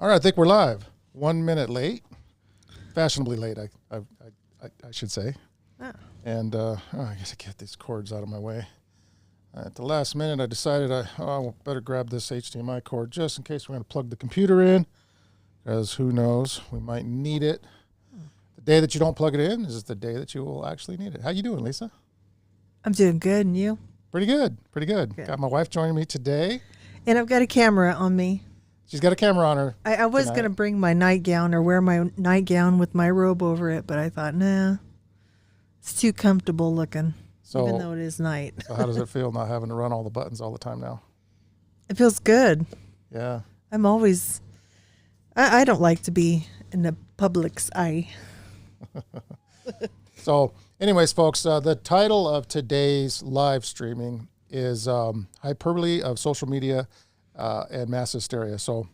All right, I think we're live. 1 minute late, fashionably late, I should say. Oh. And I guess I get these cords out of my way. At the last minute, I decided I better grab this HDMI cord just in case we're going to plug the computer in, because who knows, we might need it. The day that you don't plug it in is the day that you will actually need it. How you doing, Lisa? I'm doing good, and you? Pretty good. Got my wife joining me today. And I've got a camera on me. She's got a camera on her. I was going to bring my nightgown or wear my nightgown with my robe over it, but I thought, nah, it's too comfortable looking, even though it is night. So how does it feel not having to run all the buttons all the time now? It feels good. Yeah. I'm always, I don't like to be in the public's eye. So anyways, folks, the title of today's live streaming is Hyperbole of Social Media and Mass Hysteria. So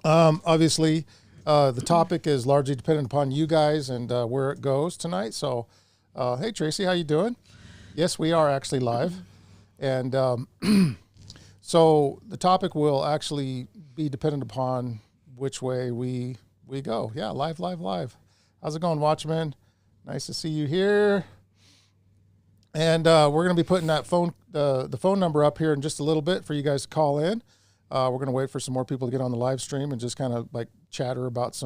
obviously the topic is largely dependent upon you guys and where it goes tonight. So hey, Tracy, how you doing? Yes, we are actually live. And so the topic will actually be dependent upon which way we go. Yeah, live. How's it going, Watchmen? Nice to see you here. And we're going to be putting that the phone number up here in just a little bit for you guys to call in. We're going to wait for some more people to get on the live stream and just kind of like chatter about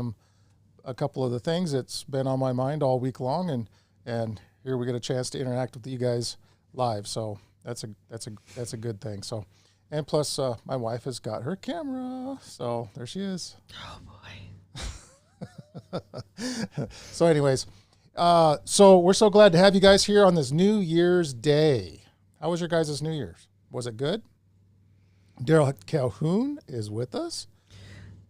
a couple of the things that's been on my mind all week long, and here we get a chance to interact with you guys live. So that's a good thing. So, and plus my wife has got her camera, so there she is. Oh boy. So anyways, so we're so glad to have you guys here on this New Year's Day. How was your guys' New Year's? Was it good? Daryl Calhoun is with us.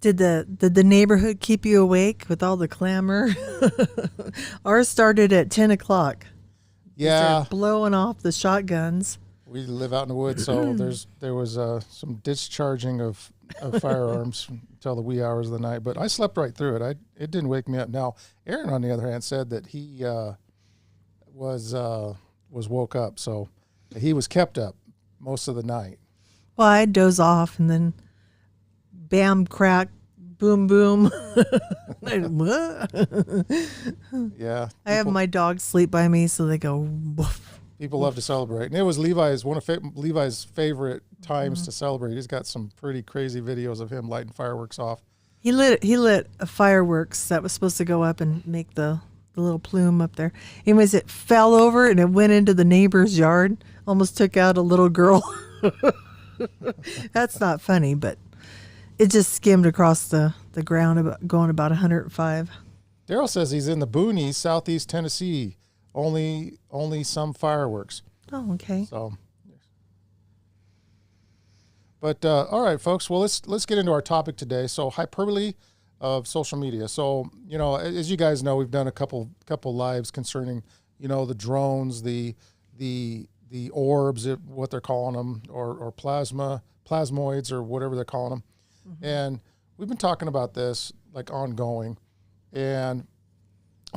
Did the neighborhood keep you awake with all the clamor? Ours started at 10 o'clock. Yeah. They're blowing off the shotguns. We live out in the woods, so there was some discharging of firearms until the wee hours of the night. But I slept right through it. It didn't wake me up. Now, Aaron, on the other hand, said that he was woke up, so he was kept up most of the night. Well, I'd doze off and then bam, crack, boom, boom. Yeah. I have my dogs sleep by me, so they go woof. People love to celebrate. And it was one of Levi's favorite times to celebrate. He's got some pretty crazy videos of him lighting fireworks off. He lit a fireworks that was supposed to go up and make the little plume up there. Anyways, it fell over and it went into the neighbor's yard. Almost took out a little girl. That's not funny, but it just skimmed across the ground, going about 105. Daryl says he's in the boonies, southeast Tennessee. Only some fireworks. Oh, okay. So, but all right, folks. Well, let's get into our topic today. So, hyperbole of social media. So, as you guys know, we've done a couple lives concerning, the drones, the orbs, what they're calling them, or plasmoids, or whatever they're calling them. Mm-hmm. And we've been talking about this like ongoing,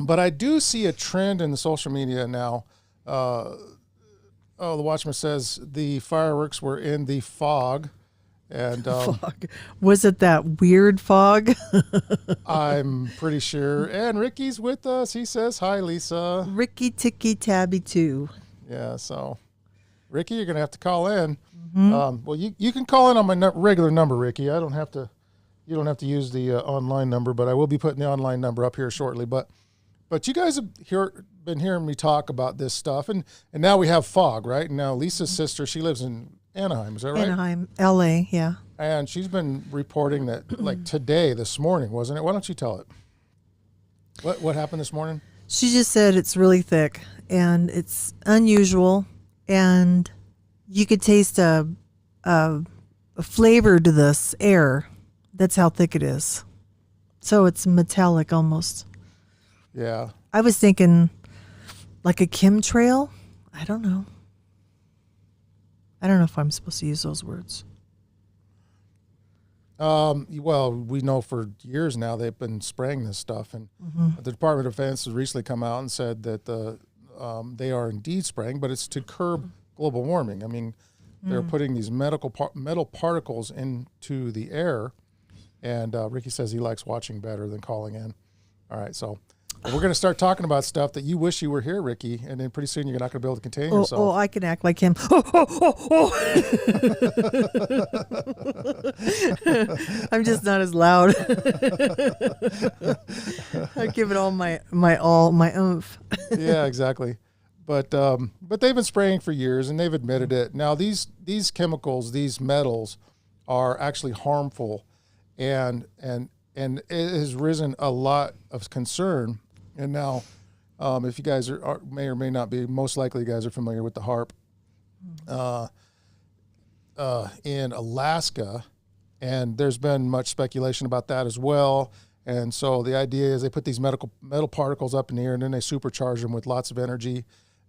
but I do see a trend in the social media now. The Watchman says the fireworks were in the fog. And fog. Was it that weird fog? I'm pretty sure. And Ricky's with us. He says, hi, Lisa. Ricky Ticky Tabby too. Yeah, so Ricky, you're going to have to call in. Mm-hmm. Well, you can call in on my regular number, Ricky. You don't have to use the online number, but I will be putting the online number up here shortly. But you guys have been hearing me talk about this stuff, and now we have fog, right? And now Lisa's sister, she lives in Anaheim, is that right? Anaheim, L.A., yeah. And she's been reporting that, like this morning, wasn't it? Why don't you tell it? What happened this morning? She just said it's really thick, and it's unusual, and you could taste a flavor to this air. That's how thick it is. So it's metallic almost. Yeah. I was thinking like a chemtrail. I don't know if I'm supposed to use those words. Well, we know for years now they've been spraying this stuff, and the Department of Defense has recently come out and said that they are indeed spraying, but it's to curb global warming. I mean, they're putting these metal particles into the air And Ricky says he likes watching better than calling in. All right, so we're going to start talking about stuff that you wish you were here, Ricky, and then pretty soon you're not going to be able to contain yourself. Oh, I can act like him. Oh. I'm just not as loud. I give it all my oomph. Yeah, exactly. But they've been spraying for years, and they've admitted it. Now, these chemicals, these metals, are actually harmful, and it has risen a lot of concern. And now, if you guys may or may not be, most likely you guys are familiar with the HARP in Alaska, and there's been much speculation about that as well. And so the idea is they put these metal particles up in the air, and then they supercharge them with lots of energy,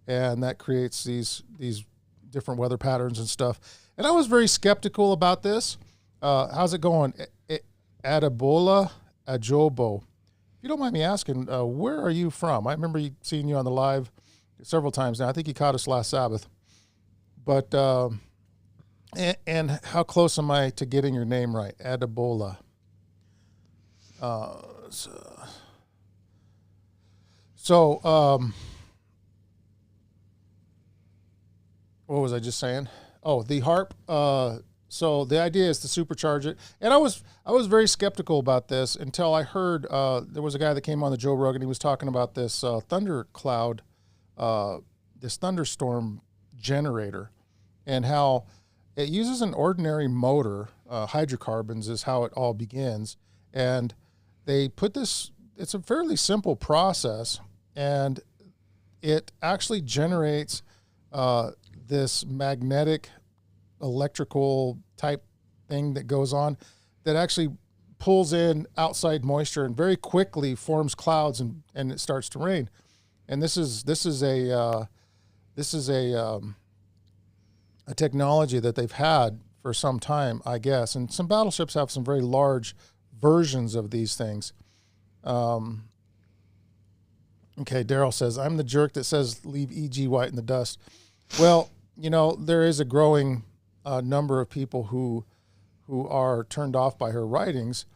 and that creates these different weather patterns and stuff. And I was very skeptical about this. How's it going? Adabola Ajobo. If you don't mind me asking, where are you from? I remember seeing you on the live several times now. I think you caught us last Sabbath. But, and how close am I to getting your name right? Adabola. What was I just saying? Oh, the HARP. So the idea is to supercharge it. And I was very skeptical about this until I heard there was a guy that came on the Joe Rogan. He was talking about this thundercloud, this thunderstorm generator, and how it uses an ordinary motor. Hydrocarbons is how it all begins. And they put this, it's a fairly simple process, and it actually generates this magnetic electrical type thing that goes on that actually pulls in outside moisture and very quickly forms clouds, and it starts to rain. And this is a technology that they've had for some time, I guess. And some battleships have some very large versions of these things. Okay, Daryl says, I'm the jerk that says leave E.G. White in the dust. Well, there is a growing number of people who are turned off by her writings.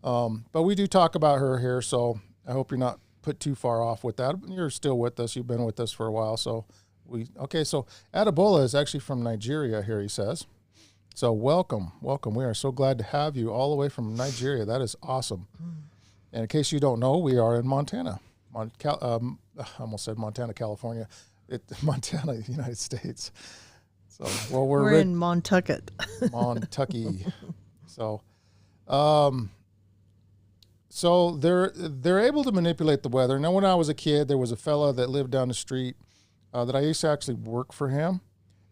But we do talk about her here, so I hope you're not put too far off with that. You're still with us. You've been with us for a while. So so Adabola is actually from Nigeria here, he says. So welcome. We are so glad to have you all the way from Nigeria. That is awesome. And in case you don't know, we are in Montana. I almost said Montana, California. Montana, United States. So, well, we're in Montucket. Montucky. So they're able to manipulate the weather. Now, when I was a kid, there was a fella that lived down the street that I used to actually work for him,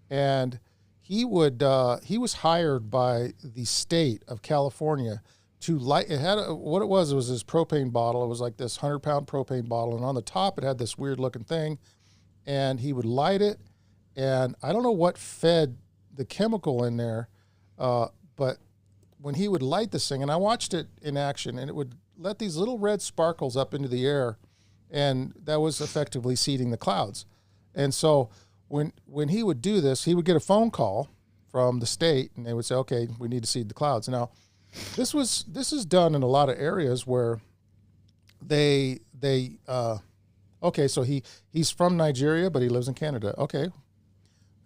and he was hired by the state of California to light. What it was this propane bottle. It was like this 100-pound propane bottle, and on the top it had this weird looking thing, and he would light it. And I don't know what fed the chemical in there, but when he would light this thing, and I watched it in action, and it would let these little red sparkles up into the air, and that was effectively seeding the clouds. And so when he would do this, he would get a phone call from the state, and they would say, okay, we need to seed the clouds. Now, this is done in a lot of areas where okay, so he's from Nigeria, but he lives in Canada. Okay.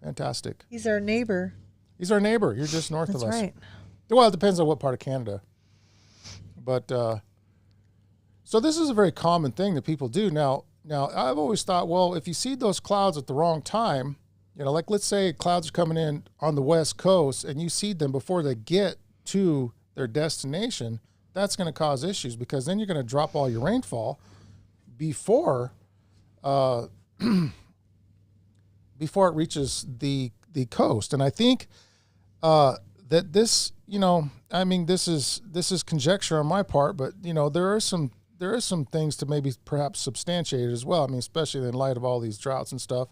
Fantastic. He's our neighbor. You're just north of us. That's right. Well, it depends on what part of Canada. But so this is a very common thing that people do. Now I've always thought, well, if you seed those clouds at the wrong time, like let's say clouds are coming in on the West Coast and you seed them before they get to their destination, that's going to cause issues, because then you're going to drop all your rainfall before it reaches the coast. And I think that this, this is conjecture on my part, but there are some things to maybe perhaps substantiate it as well. I mean, especially in light of all these droughts and stuff,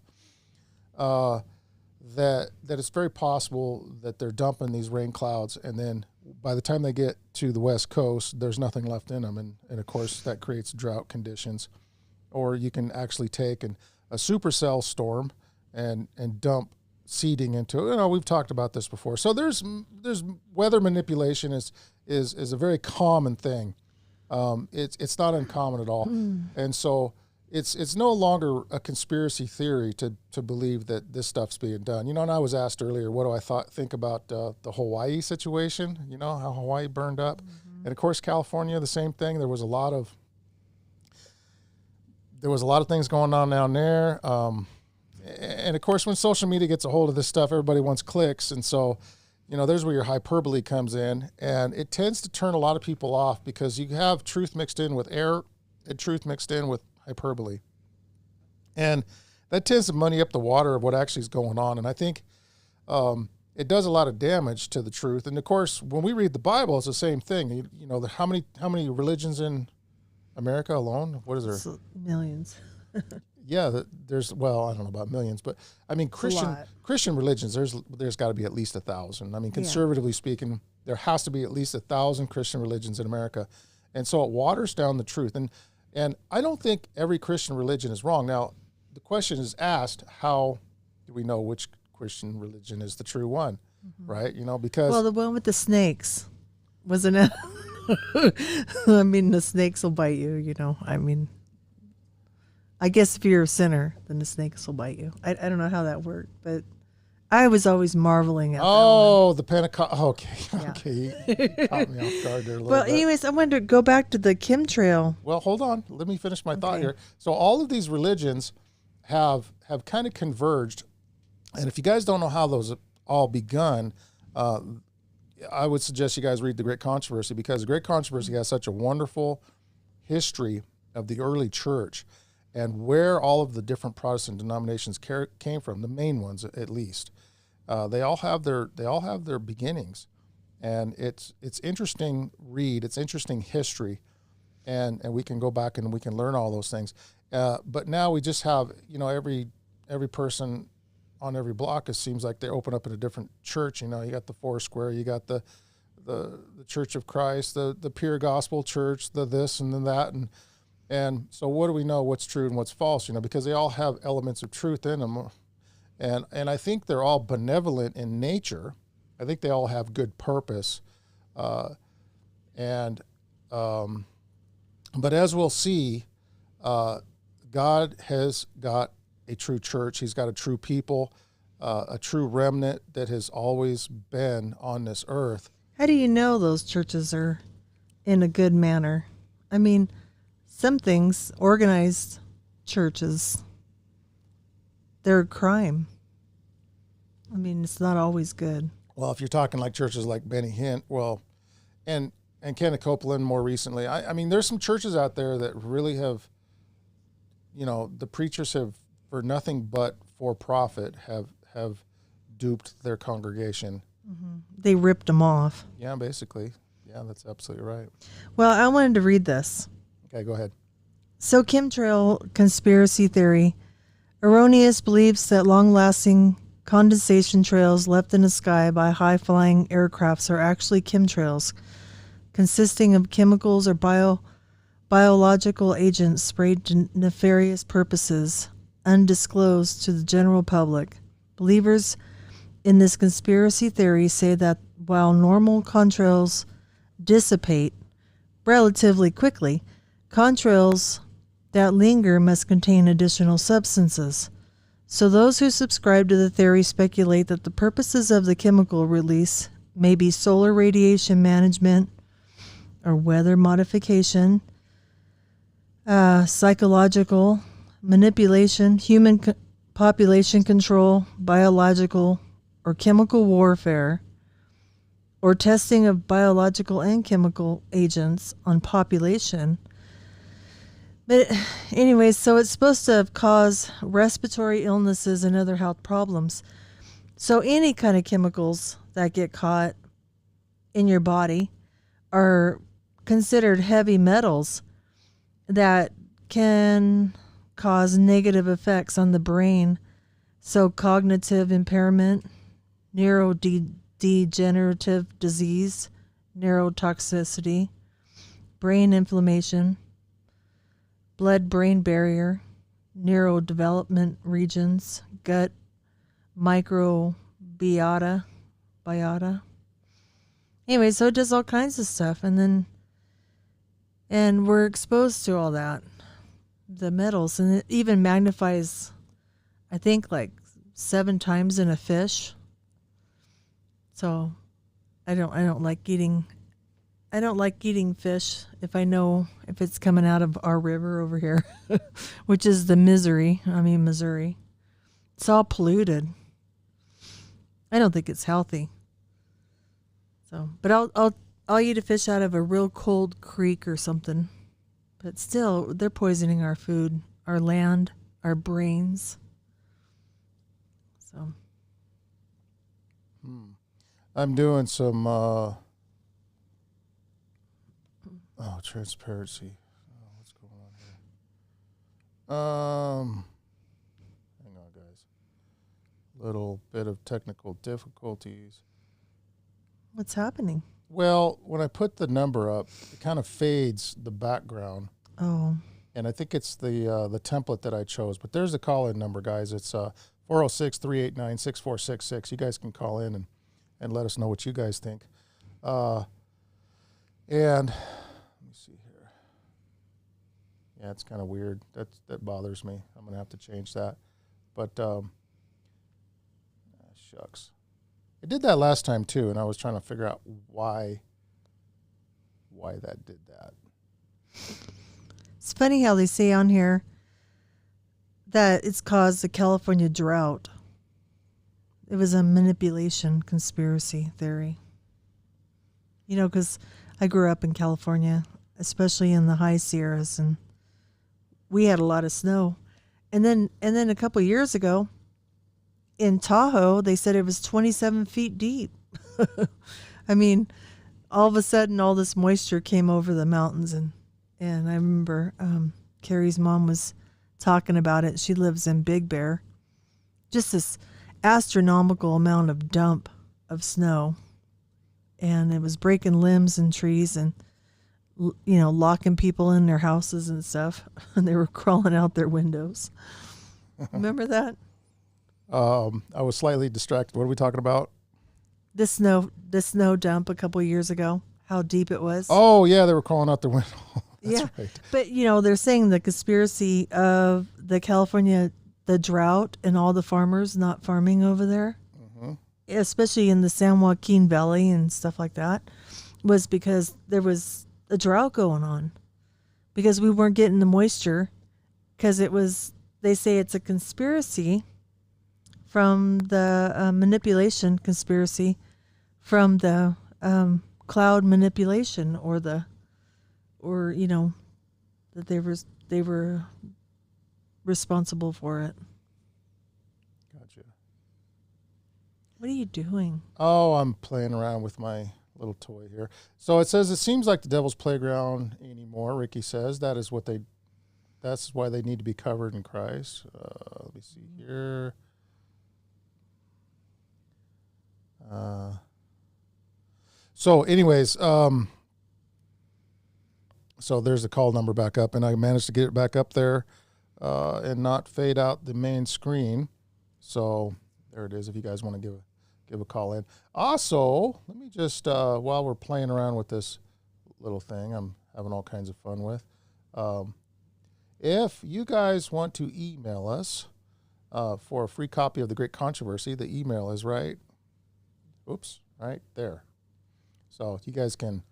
that it's very possible that they're dumping these rain clouds, and then by the time they get to the West Coast, there's nothing left in them, and of course that creates drought conditions. Or you can actually take a supercell storm and dump seeding into it. We've talked about this before. So there's weather manipulation is a very common thing. It's not uncommon at all. And so it's no longer a conspiracy theory to believe that this stuff's being done. And I was asked earlier, what do I think about the Hawaii situation? How Hawaii burned up. And of course, California, the same thing. There was a lot of things going on down there. And of course, when social media gets a hold of this stuff, everybody wants clicks. And so, there's where your hyperbole comes in. And it tends to turn a lot of people off because you have truth mixed in with error and truth mixed in with hyperbole. And that tends to muddy up the water of what actually is going on. And I think it does a lot of damage to the truth. And of course, when we read the Bible, it's the same thing. How many religions in America alone? What is there? Millions. Yeah, I don't know about millions, but I mean, Christian religions, there's got to be at least 1,000. I mean, conservatively speaking, there has to be at least 1,000 Christian religions in America. And so it waters down the truth. And I don't think every Christian religion is wrong. Now, the question is asked, how do we know which Christian religion is the true one, right? Because... Well, the one with the snakes, wasn't it? I mean, the snakes will bite you, I mean... I guess if you're a sinner, then the snakes will bite you. I don't know how that worked, but I was always marveling at that one. The Pentecost. Okay. Yeah. Okay. You caught me off guard there a little bit. Well, anyways, I wanted to go back to the chemtrail. Well, hold on. Let me finish my thought here. So all of these religions have kind of converged. And if you guys don't know how those all begun, I would suggest you guys read The Great Controversy, because The Great Controversy has such a wonderful history of the early church and where all of the different Protestant denominations came from, the main ones at least. They all have their beginnings, and it's interesting read. It's interesting history, and we can go back and we can learn all those things. But now we just have every person on every block. It seems like they open up in a different church. You got the Foursquare, you got the Church of Christ, the Pure Gospel Church, the this and then that, and so what do we know what's true and what's false? Because they all have elements of truth in them, and I think they're all benevolent in nature. I think they all have good purpose, but as we'll see, God has got a true church. He's got a true people, a true remnant that has always been on this earth. How do you know those churches are in a good manner? I mean, some things, organized churches, they're a crime. I mean, it's not always good. Well, if you're talking like churches like Benny Hinn, and Kenneth Copeland more recently, I mean, there's some churches out there that really have, the preachers have, for nothing but for profit, have duped their congregation. Mm-hmm. They ripped them off. Yeah, basically. Yeah, that's absolutely right. Well, I wanted to read this. Okay, go ahead. So, chemtrail conspiracy theory. Erroneous beliefs that long-lasting condensation trails left in the sky by high-flying aircrafts are actually chemtrails, consisting of chemicals or biological agents sprayed to nefarious purposes, undisclosed to the general public. Believers in this conspiracy theory say that while normal contrails dissipate relatively quickly, contrails that linger must contain additional substances. So those who subscribe to the theory speculate that the purposes of the chemical release may be solar radiation management or weather modification, psychological manipulation, human population control, biological or chemical warfare, or testing of biological and chemical agents on population. But anyways, so it's supposed to cause respiratory illnesses and other health problems. So any kind of chemicals that get caught in your body are considered heavy metals that can cause negative effects on the brain. So cognitive impairment, neurodegenerative disease, neurotoxicity, brain inflammation, blood-brain barrier, neurodevelopment regions, gut microbiota. Anyway, so it does all kinds of stuff, and we're exposed to all that, the metals, and it even magnifies, I think, like 7 times in a fish. So I don't like eating fish if I know if it's coming out of our river over here, which is the Missouri. It's all polluted. I don't think it's healthy. So, but I'll eat a fish out of a real cold creek or something. But still, they're poisoning our food, our land, our brains. So, I'm doing some transparency. What's going on here? Hang on, guys. Little bit of technical difficulties. what's happening? Well, when I put the number up, it kind of fades the background. Oh. And I think it's the template that I chose. But there's a call-in number, guys. It's 406-389-6466. You guys can call in and let us know what you guys think. And let me see here. Yeah, it's kind of weird. That bothers me. I'm going to have to change that. But shucks. It did that last time, too, and I was trying to figure out why that did that. It's funny how they say on here that it's caused the California drought. It was a manipulation conspiracy theory. You know, because I grew up in California, especially in the high Sierras, and we had a lot of snow. And then a couple of years ago, in Tahoe, they said it was 27 feet deep. I mean, all of a sudden, all this moisture came over the mountains, and I remember Carrie's mom was talking about it. She lives in Big Bear. Just this astronomical amount of dump of snow, and it was breaking limbs and trees, and locking people in their houses and stuff, and they were crawling out their windows. Remember that? I was slightly distracted. What are we talking about? The snow dump a couple of years ago. How deep it was. Oh yeah, they were crawling out their window. That's yeah, right. But they're saying the conspiracy of the drought and all the farmers not farming over there, especially in the San Joaquin Valley and stuff like that, was because there was a drought going on, because we weren't getting the moisture, because they say it's a conspiracy from the manipulation conspiracy from the cloud manipulation, or that they were responsible for it. Gotcha. What are you doing? Oh, I'm playing around with my little toy here. So it says it seems like the devil's playground anymore. Ricky says that's why they need to be covered in Christ. Let me see here. So anyways, so there's the call number back up, and I managed to get it back up there and not fade out the main screen. So there it is if you guys want to give a call in. Also, let me just, while we're playing around with this little thing I'm having all kinds of fun with, if you guys want to email us for a free copy of The Great Controversy, the email is right there. So you guys can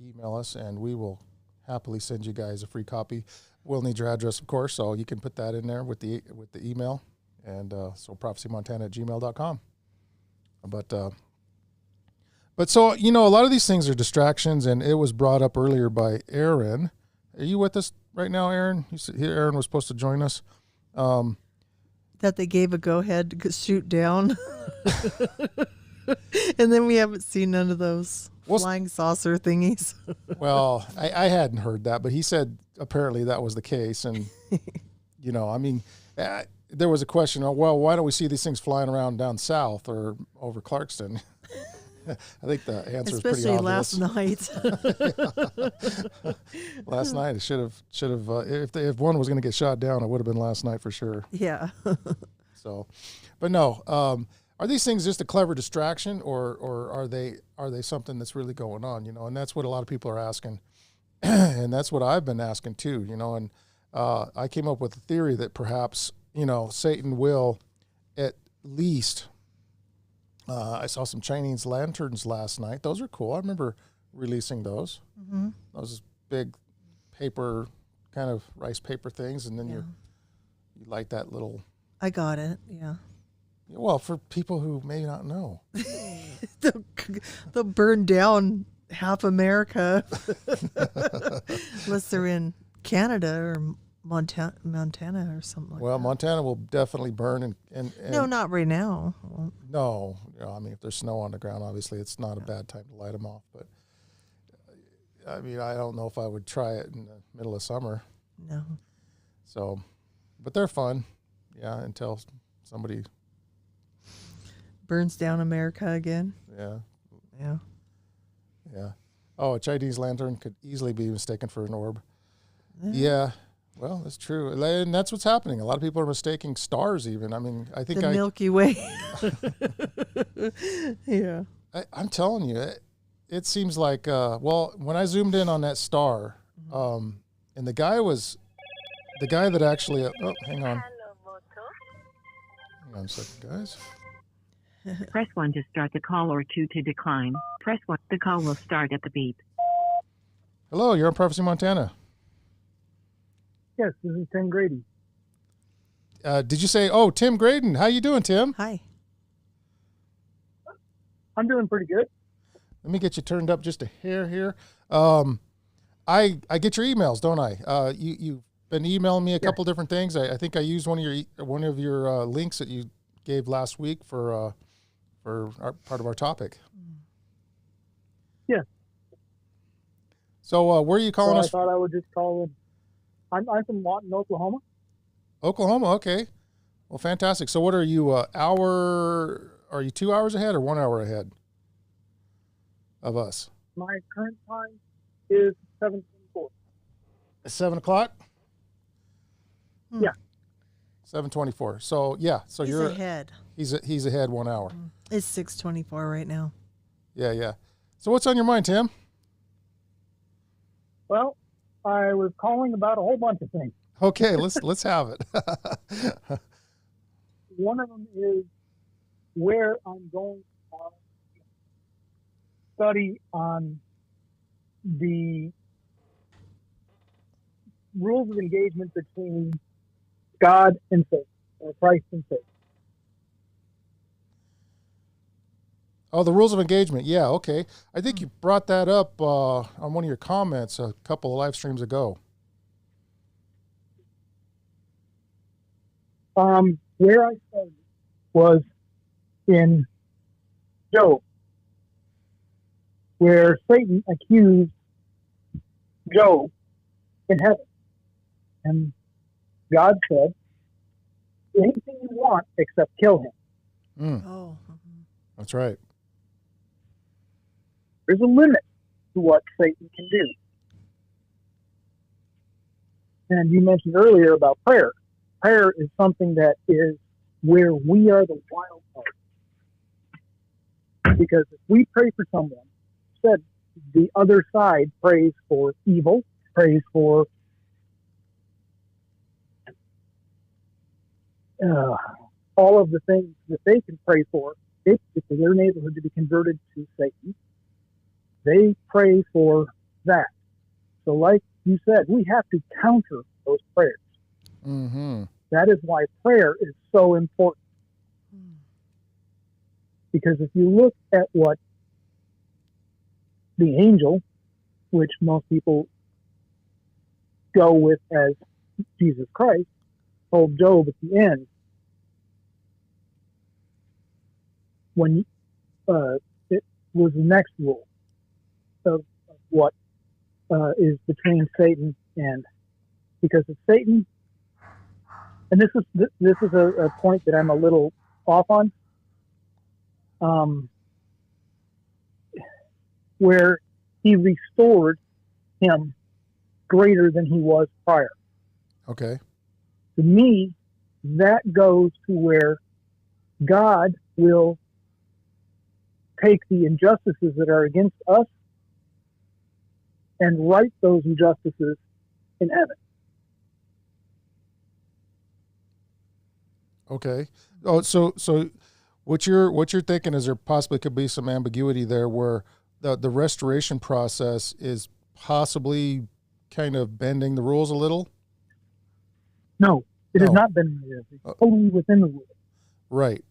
email us, and we will happily send you guys a free copy. We'll need your address, of course, so you can put that in there with the email. And so prophecymontana@gmail.com. But so, a lot of these things are distractions, and it was brought up earlier by Aaron. Are you with us right now, Aaron? Aaron was supposed to join us. That they gave a go-ahead to shoot down. And then we haven't seen none of those flying saucer thingies. Well, I hadn't heard that, but he said apparently that was the case. And, there was a question, well, why don't we see these things flying around down south or over Clarkston? I think the answer is pretty obvious. Especially last night. Last night, it should have. If one was going to get shot down, it would have been last night for sure. Yeah. So, but no, are these things just a clever distraction, or are they something that's really going on? And that's what a lot of people are asking, and that's what I've been asking too. And I came up with a theory that perhaps Satan will at least. I saw some Chinese lanterns last night. Those are cool. I remember releasing those. Mm-hmm. Those big paper, kind of rice paper things, and then you light that little. I got it. Yeah. Well, for people who may not know, they'll burn down half America, unless they're in Canada or Montana or something like that. Well, Montana will definitely burn, and no, not right now. No, I mean, if there's snow on the ground, obviously it's not a bad time to light them off. But I mean, I don't know if I would try it in the middle of summer. No. So, but they're fun, until somebody burns down America again. Yeah. Yeah. Yeah. Oh, a Chinese lantern could easily be mistaken for an orb. Yeah. Well, that's true. And that's what's happening. A lot of people are mistaking stars even. I mean, I think the Milky Way. Yeah. I'm telling you, it seems like, when I zoomed in on that star, and the guy that actually, hang on. Hang on a second, guys. Press 1 to start the call or 2 to decline. Press 1. The call will start at the beep. Hello, you're on Prophecy Montana. Yes, this is Tim Grady. Did you say, Tim Graydon? How you doing, Tim? Hi. I'm doing pretty good. Let me get you turned up just a hair here. I get your emails, don't I? You've been emailing me a couple different things. I think I used one of your links that you gave last week for our part of our topic. Yeah. So where are you calling us? I thought I would just call in. I'm from Lawton, Oklahoma. Oklahoma, okay. Well, fantastic. So what are you, are you 2 hours ahead or 1 hour ahead of us? My current time is 7:24. 7 o'clock? Yeah. 7:24. So he's you're ahead. He's ahead 1 hour. It's 6:24 right now. Yeah. So what's on your mind, Tim? Well, I was calling about a whole bunch of things. Okay, let's have it. One of them is where I'm going to study on the rules of engagement between God and Satan, or Christ and Satan. Oh, the rules of engagement. Yeah, okay. I think you brought that up on one of your comments a couple of live streams ago. Where I started was in Job, where Satan accused Job in heaven. And God said, anything you want except kill him. Oh. That's right. There's a limit to what Satan can do. And you mentioned earlier about prayer. Prayer is something that is where we are the wild card. Because if we pray for someone, said the other side prays for evil, prays for all of the things that they can pray for, if their neighborhood to be converted to Satan, they pray for that. So like you said, we have to counter those prayers. Mm-hmm. That is why prayer is so important. Because if you look at what the angel, which most people go with as Jesus Christ, told Job at the end, when it was the next rule of what is between Satan and, because of Satan, and this is a point that I'm a little off on, where he restored him greater than he was prior. Okay. To me, that goes to where God will take the injustices that are against us and right those injustices in heaven. Okay. Oh, so what you're thinking is there possibly could be some ambiguity there where the restoration process is possibly kind of bending the rules a little? No, it No. has not been in the rules. It's totally within the rules. Right.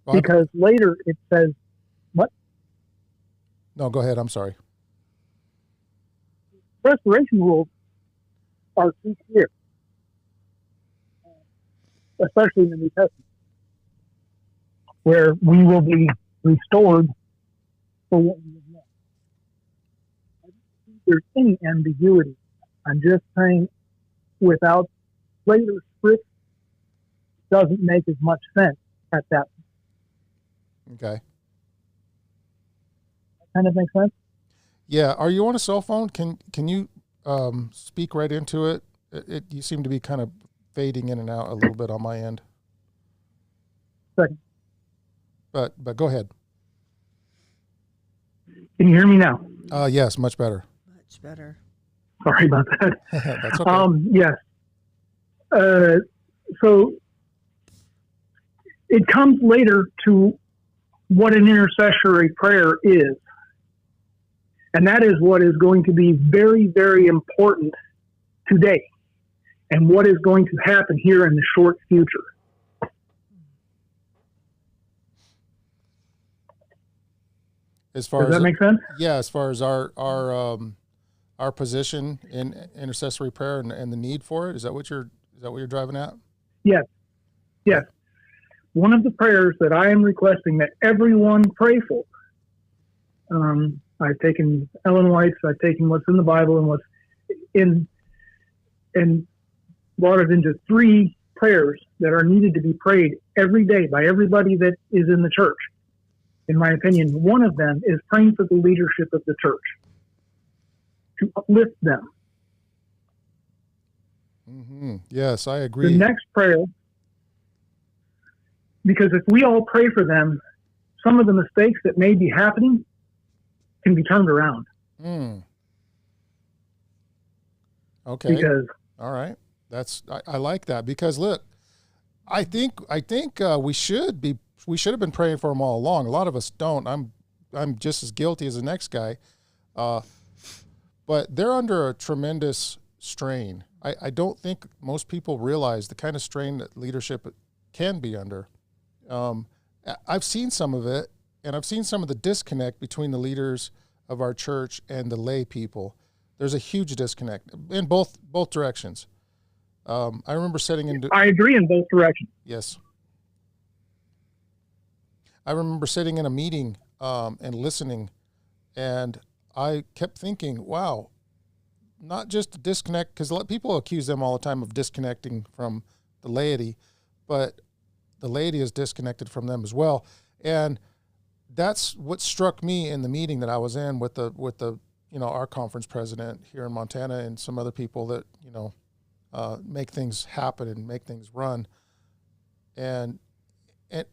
Well, Because later it says, what? no, go ahead. I'm sorry. Restoration rules are too clear, especially in the New Testament, where we will be restored for what we have lost. I don't think there's any ambiguity. I'm just saying, without later script, doesn't make as much sense at that point. Okay. Kind of makes sense? Yeah. Are you on a cell phone? Can you speak right into it? You seem to be kind of fading in and out a little bit on my end. Second. But go ahead. Can you hear me now? Yes, much better. Much better. Sorry about that. That's okay. Yes. So it comes later to what an intercessory prayer is. And that is what is going to be very, very important today and what is going to happen here in the short future. As far Does that as make sense? Yeah, as far as our position in intercessory prayer and the need for it, is that what you're driving at? Yes. Yes. One of the prayers that I am requesting that everyone pray for. I've taken Ellen White's, I've taken what's in the Bible and what's in, and brought it into 3 prayers that are needed to be prayed every day by everybody that is in the church. In my opinion, one of them is praying for the leadership of the church, to uplift them. Mm-hmm. Yes, I agree. The next prayer, because if we all pray for them, some of the mistakes that may be happening can be turned around. Okay. Because all right, I like that, because look, I think we should have been praying for them all along. A lot of us don't. I'm just as guilty as the next guy, but they're under a tremendous strain. I don't think most people realize the kind of strain that leadership can be under. I've seen some of it, and I've seen some of the disconnect between the leaders of our church and the lay people. There's a huge disconnect in both directions. I remember I agree in both directions. Yes. I remember sitting in a meeting and listening, and I kept thinking, wow, not just a disconnect, because people accuse them all the time of disconnecting from the laity, but the laity is disconnected from them as well. And that's what struck me in the meeting that I was in with the our conference president here in Montana and some other people that make things happen and make things run, and it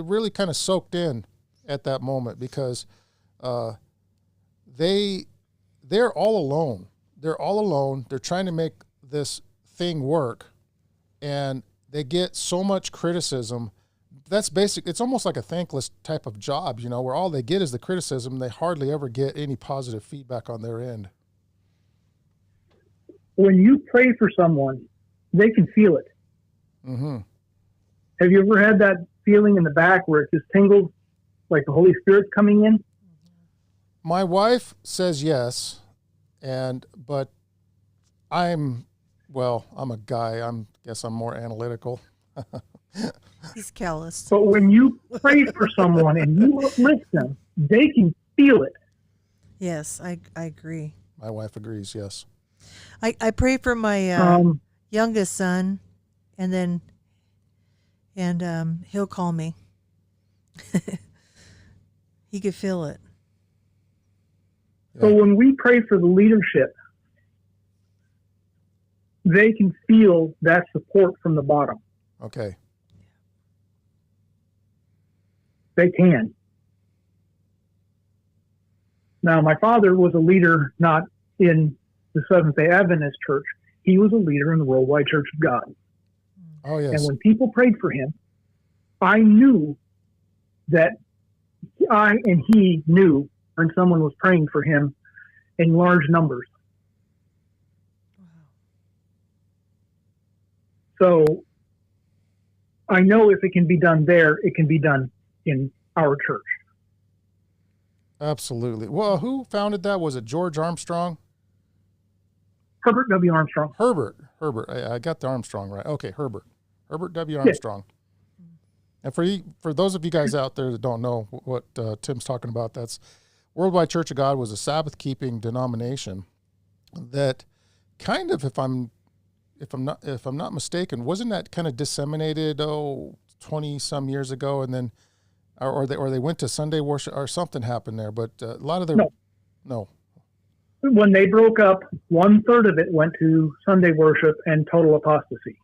really kind of soaked in at that moment, because they're all alone. They're all alone. They're trying to make this thing work, and they get so much criticism. That's basic. It's almost like a thankless type of job, where all they get is the criticism. They hardly ever get any positive feedback on their end. When you pray for someone, they can feel it. Mm-hmm. Have you ever had that feeling in the back where it just tingles, like the Holy Spirit's coming in? My wife says yes, but I'm a guy. Guess I'm more analytical. He's callous. But when you pray for someone and you uplift them, they can feel it. Yes, I agree. My wife agrees, yes. I pray for my youngest son, and he'll call me. He could feel it. So when we pray for the leadership, they can feel that support from the bottom. Okay. They can. Now, my father was a leader not in the Seventh-day Adventist Church. He was a leader in the Worldwide Church of God. Oh, yes. And when people prayed for him, I knew that I and he knew when someone was praying for him in large numbers. So I know if it can be done there, it can be done in our church. Absolutely. Well, who founded that? Was it George Armstrong? Herbert W. Armstrong. Herbert. I got the Armstrong right. Okay, Herbert W. Armstrong. Yeah. And for those of you guys out there that don't know what Tim's talking about, that's Worldwide Church of God was a Sabbath-keeping denomination that kind of, if I'm not mistaken, wasn't that kind of disseminated 20 some years ago, and then or they went to Sunday worship or something happened there, but a lot of their no. When they broke up, 1/3 of it went to Sunday worship and total apostasy.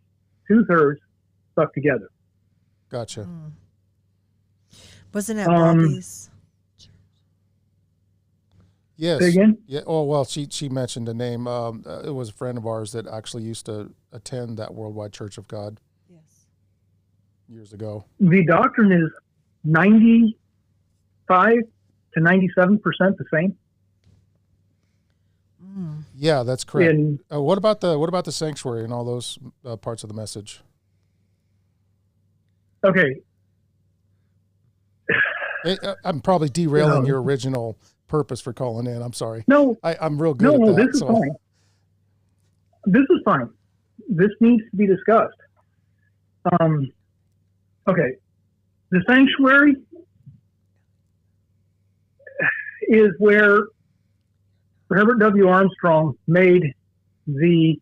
2/3 stuck together. Gotcha. Wasn't it Bobby's? Yes. Say again? Yeah. Oh, well, she mentioned a name. It was a friend of ours that actually used to attend that Worldwide Church of God. Yes. Years ago. The doctrine is 95 to 97% the same. Yeah, that's correct. In, what about the sanctuary and all those parts of the message? Okay. I'm probably derailing your original purpose for calling in. I'm sorry. No, I'm real good at that. This is fine. This is fine. This needs to be discussed. Okay. The sanctuary is where Herbert W. Armstrong made the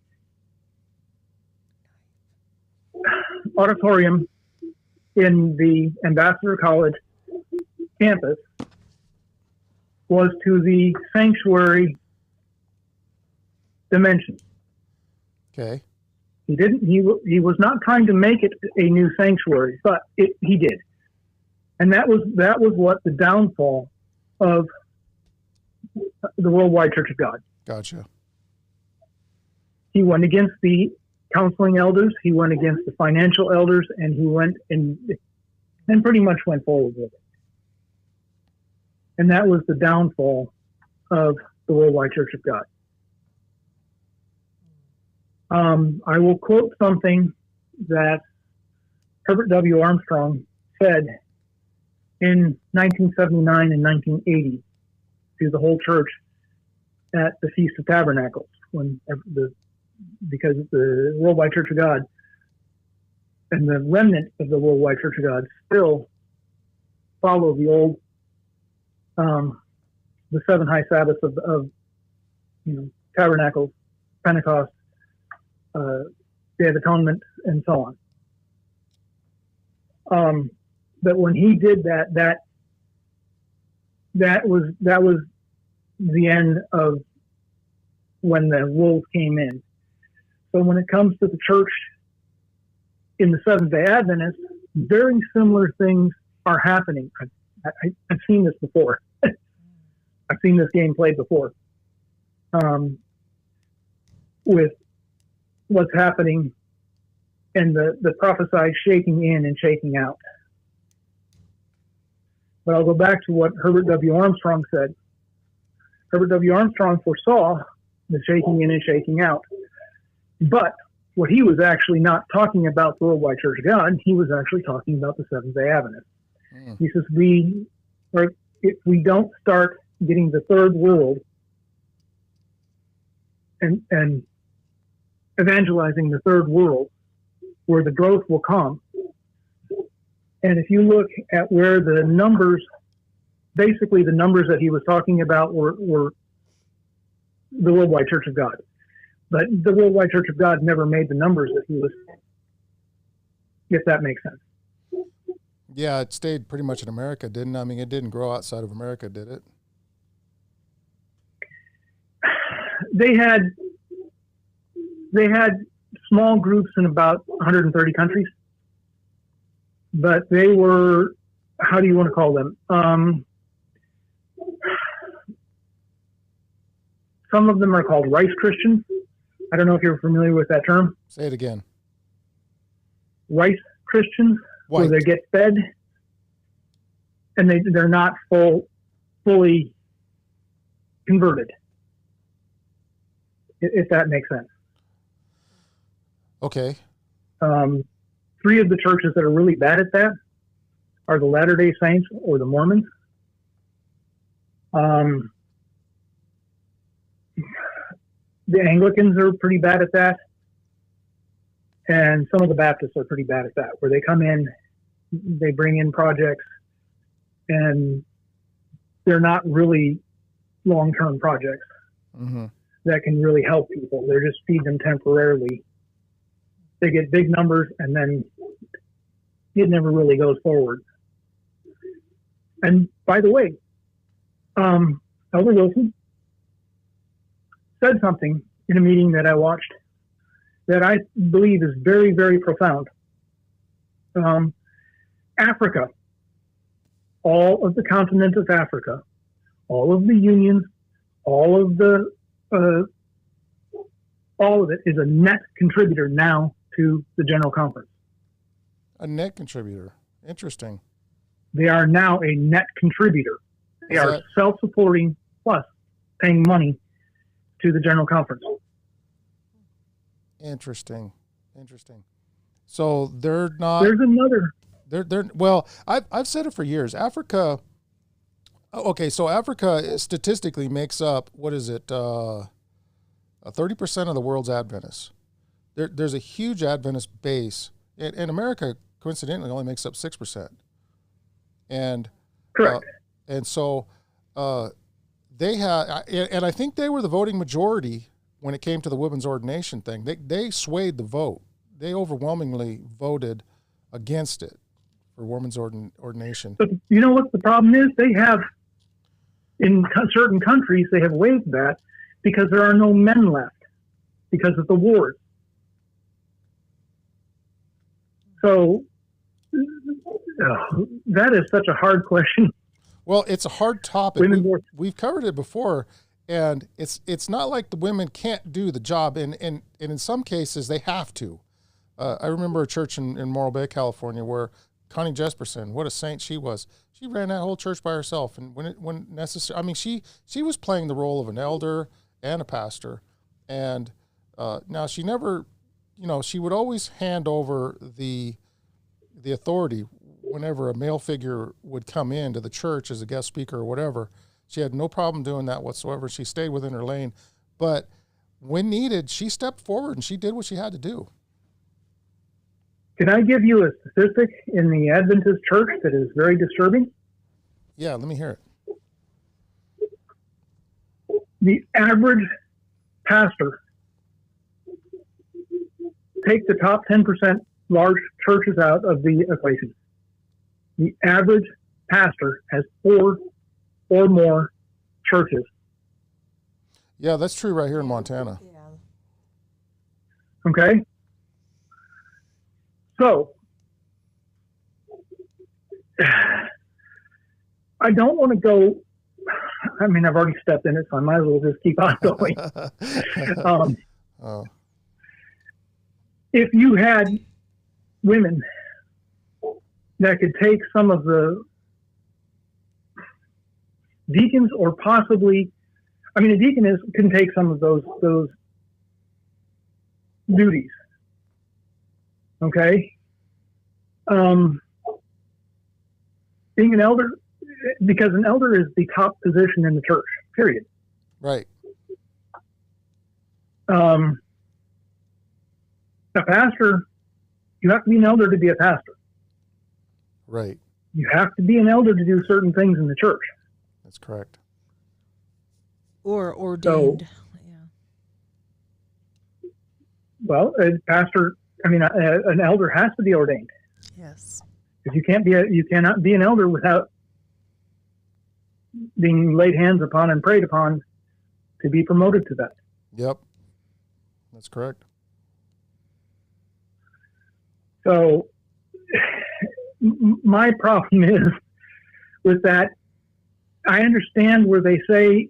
auditorium in the Ambassador College campus was to the sanctuary dimension. Okay. He was not trying to make it a new sanctuary, but he did. And that was what the downfall of the Worldwide Church of God. Gotcha. He went against the counseling elders, he went against the financial elders, and he went and pretty much went forward with it. And that was the downfall of the Worldwide Church of God. I will quote something that Herbert W. Armstrong said in 1979 and 1980 to the whole church at the Feast of Tabernacles, because the Worldwide Church of God and the remnant of the Worldwide Church of God still follow the old, the 7 high Sabbaths of Tabernacles, Pentecost, Day of Atonement, and so on. But when he did that was the end of when the wolves came in. So when it comes to the church in the Seventh-day Adventists, very similar things are happening. I've seen this before. I've seen this game played before. With what's happening and the prophesied shaking in and shaking out. But I'll go back to what Herbert W. Armstrong said. Herbert W. Armstrong foresaw the shaking in and shaking out. But what he was actually not talking about the Worldwide Church of God, he was actually talking about the Seventh-day Adventists. He says, if we don't start getting the third world and evangelizing the third world, where the growth will come. And if you look at where the numbers, basically the numbers that he was talking about were the Worldwide Church of God. But the Worldwide Church of God never made the numbers that he was, if that makes sense. Yeah, it stayed pretty much in America, didn't it? I mean, it didn't grow outside of America, did it? They had small groups in about 130 countries. but they were, how do you want to call them? Some of them are called rice Christians. I don't know if you're familiar with that term. Say it again. Rice Christians, where they get fed, and they're not fully converted, if that makes sense. Okay. 3 of the churches that are really bad at that are the Latter-day Saints or the Mormons. The Anglicans are pretty bad at that. And some of the Baptists are pretty bad at that, where they come in, they bring in projects, and they're not really long-term projects that can really help people. They're just feed them temporarily. They get big numbers, and then it never really goes forward. And by the way, Elder Wilson said something in a meeting that I watched that I believe is very, very profound. Africa, all of the continent of Africa, all of the unions, all of it is a net contributor now to the General Conference. A net contributor. Interesting. They are now a net contributor. They are self-supporting plus paying money to the General Conference. Interesting. So they're not. There's another. They're well. I've said it for years. Africa. Okay, so Africa statistically makes up, what is it? 30% of the world's Adventists. There's a huge Adventist base, and America coincidentally only makes up 6%. And correct. And so they had, and I think they were the voting majority when it came to the women's ordination thing. They swayed the vote. They overwhelmingly voted against it for women's ordination. But you know what the problem is? They have, in certain countries, they have waived that because there are no men left because of the wars. So that is such a hard question. Well, it's a hard topic. We've covered it before, and it's not like the women can't do the job, and in some cases they have to. I remember a church in Morro Bay, California, where Connie Jesperson, what a saint she was. She ran that whole church by herself, and when necessary, I mean, she was playing the role of an elder and a pastor, and now she never, she would always hand over the authority whenever a male figure would come into the church as a guest speaker or whatever. She had no problem doing that whatsoever. She stayed within her lane, but when needed, she stepped forward and she did what she had to do. Can I give you a statistic in the Adventist church that is very disturbing? Yeah, let me hear it. The average pastor, take the top 10% large churches out of the equation. The average pastor has 4 or more churches. Yeah, that's true right here in Montana. Yeah. Okay? So, I don't want to go, I mean, I've already stepped in it, so I might as well just keep on going. If you had women that could take some of the deacons, or possibly, I mean, a deacon can take some of those duties. Okay. Being an elder, because an elder is the top position in the church, period. Right. A pastor, you have to be an elder to be a pastor. Right. You have to be an elder to do certain things in the church. That's correct. Or ordained. So, well, a pastor, an elder has to be ordained. Yes. Because you cannot be an elder without being laid hands upon and prayed upon to be promoted to that. Yep. That's correct. So my problem is with that. I understand where they say,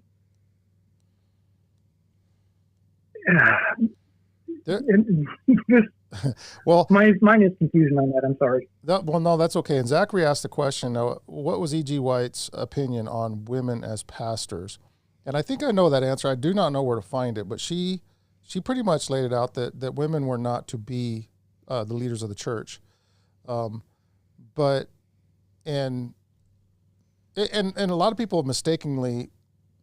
well, mine is confusion on that. I'm sorry. No, that's okay. And Zachary asked the question, what was E.G. White's opinion on women as pastors? And I think I know that answer. I do not know where to find it, but she pretty much laid it out that women were not to be the leaders of the church. But a lot of people mistakenly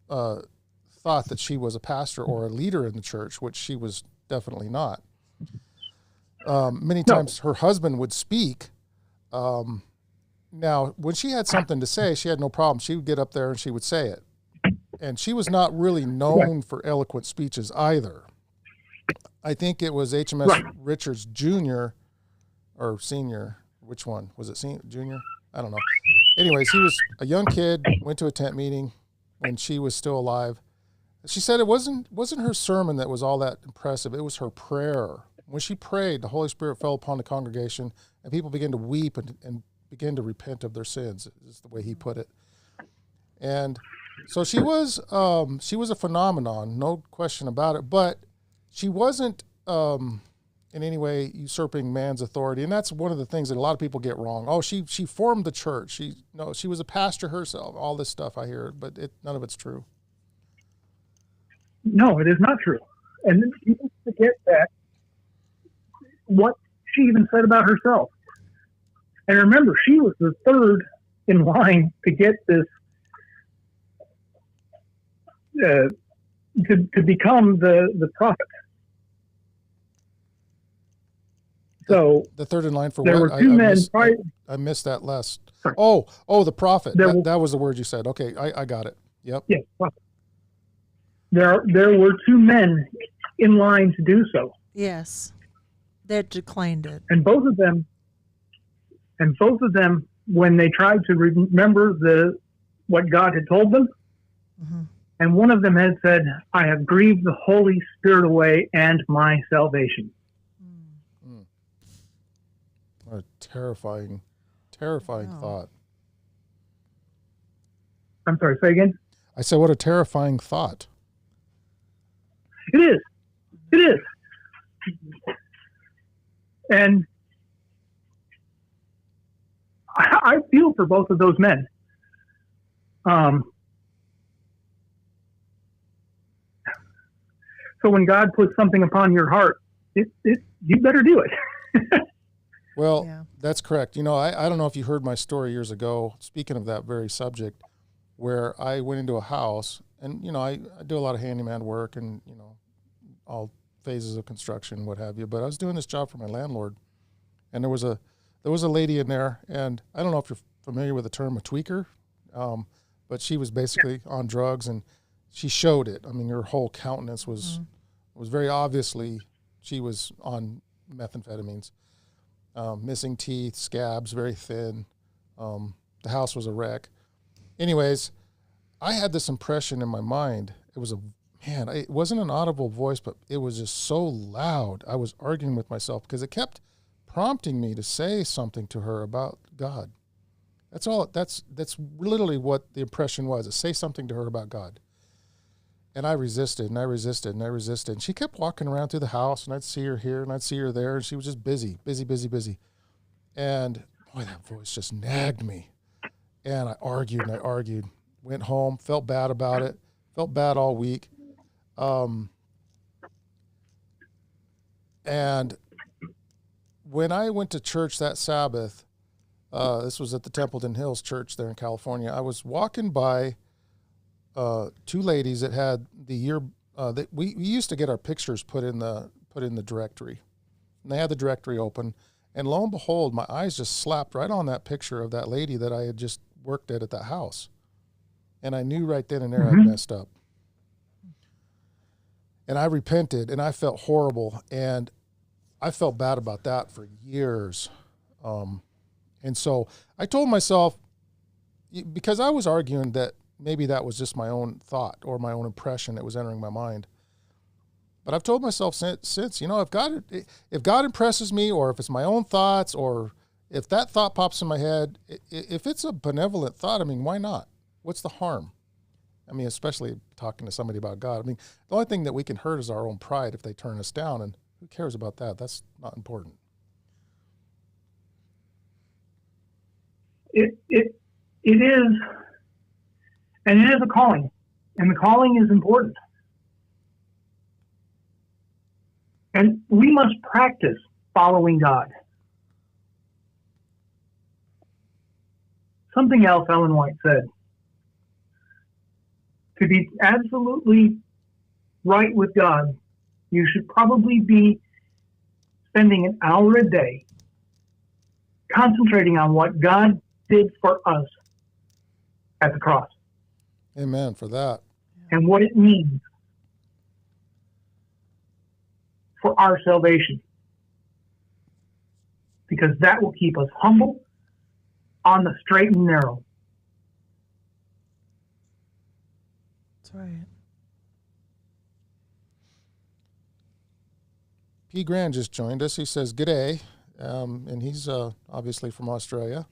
thought that she was a pastor or a leader in the church, which she was definitely not. Many times her husband would speak. Now, when she had something to say, she had no problem. She would get up there and she would say it. And she was not really known for eloquent speeches either. I think it was HMS Richards Jr. or Senior. Which one? Was it Senior? Junior? I don't know. Anyways, he was a young kid, went to a tent meeting when she was still alive. She said it wasn't her sermon that was all that impressive. It was her prayer. When she prayed, the Holy Spirit fell upon the congregation, and people began to weep and begin to repent of their sins, is the way he put it. And so she was a phenomenon, no question about it, but she wasn't in any way usurping man's authority. And that's one of the things that a lot of people get wrong. Oh, she formed the church. She was a pastor herself, all this stuff I hear, but none of it's true. No, it is not true. And then people forget that what she even said about herself. And remember, she was the third in line to get this, to become the prophet. So the third in line for there what? Were two men. I missed that last. Oh, the prophet. That was the word you said. Okay, I got it. Yep. Yes. There were two men in line to do so. Yes, that declined it. And both of them, when they tried to remember what God had told them, and one of them had said, "I have grieved the Holy Spirit away and my salvation." What a terrifying thought. I'm sorry, say again? I said, what a terrifying thought. It is. It is. And I feel for both of those men. So when God puts something upon your heart, you better do it. Well, yeah. That's correct. I don't know if you heard my story years ago, speaking of that very subject, where I went into a house and, I do a lot of handyman work and, all phases of construction, what have you. But I was doing this job for my landlord, and there was a lady in there, and I don't know if you're familiar with the term a tweaker, but she was basically on drugs, and she showed it. I mean, her whole countenance was very obviously she was on methamphetamines. Missing teeth, scabs, very thin. The house was a wreck. Anyways, I had this impression in my mind. It wasn't an audible voice, but it was just so loud. I was arguing with myself because it kept prompting me to say something to her about God. That's all. That's literally what the impression was, to say something to her about God. And I resisted, and I resisted, and I resisted. And she kept walking around through the house, and I'd see her here, and I'd see her there, and she was just busy. And, boy, that voice just nagged me. And I argued, went home, felt bad about it, felt bad all week. And when I went to church that Sabbath, this was at the Templeton Hills Church there in California, I was walking by two ladies that had the year that we used to get our pictures put in the directory, and they had the directory open, and lo and behold, my eyes just slapped right on that picture of that lady that I had just worked at that house, and I knew right then and there I'd messed up, and I repented, and I felt horrible, and I felt bad about that for years, and so I told myself, because I was arguing that maybe that was just my own thought or my own impression that was entering my mind. But I've told myself since, if God impresses me, or if it's my own thoughts, or if that thought pops in my head, if it's a benevolent thought, I mean, why not? What's the harm? I mean, especially talking to somebody about God. I mean, the only thing that we can hurt is our own pride if they turn us down, and who cares about that? That's not important. It is, and it is a calling, and the calling is important. And we must practice following God. Something else Ellen White said. To be absolutely right with God, you should probably be spending an hour a day concentrating on what God did for us at the cross. Amen for that. And what it means for our salvation. Because that will keep us humble, on the straight and narrow. That's right. P. Grand just joined us. He says, "G'day," and he's obviously from Australia.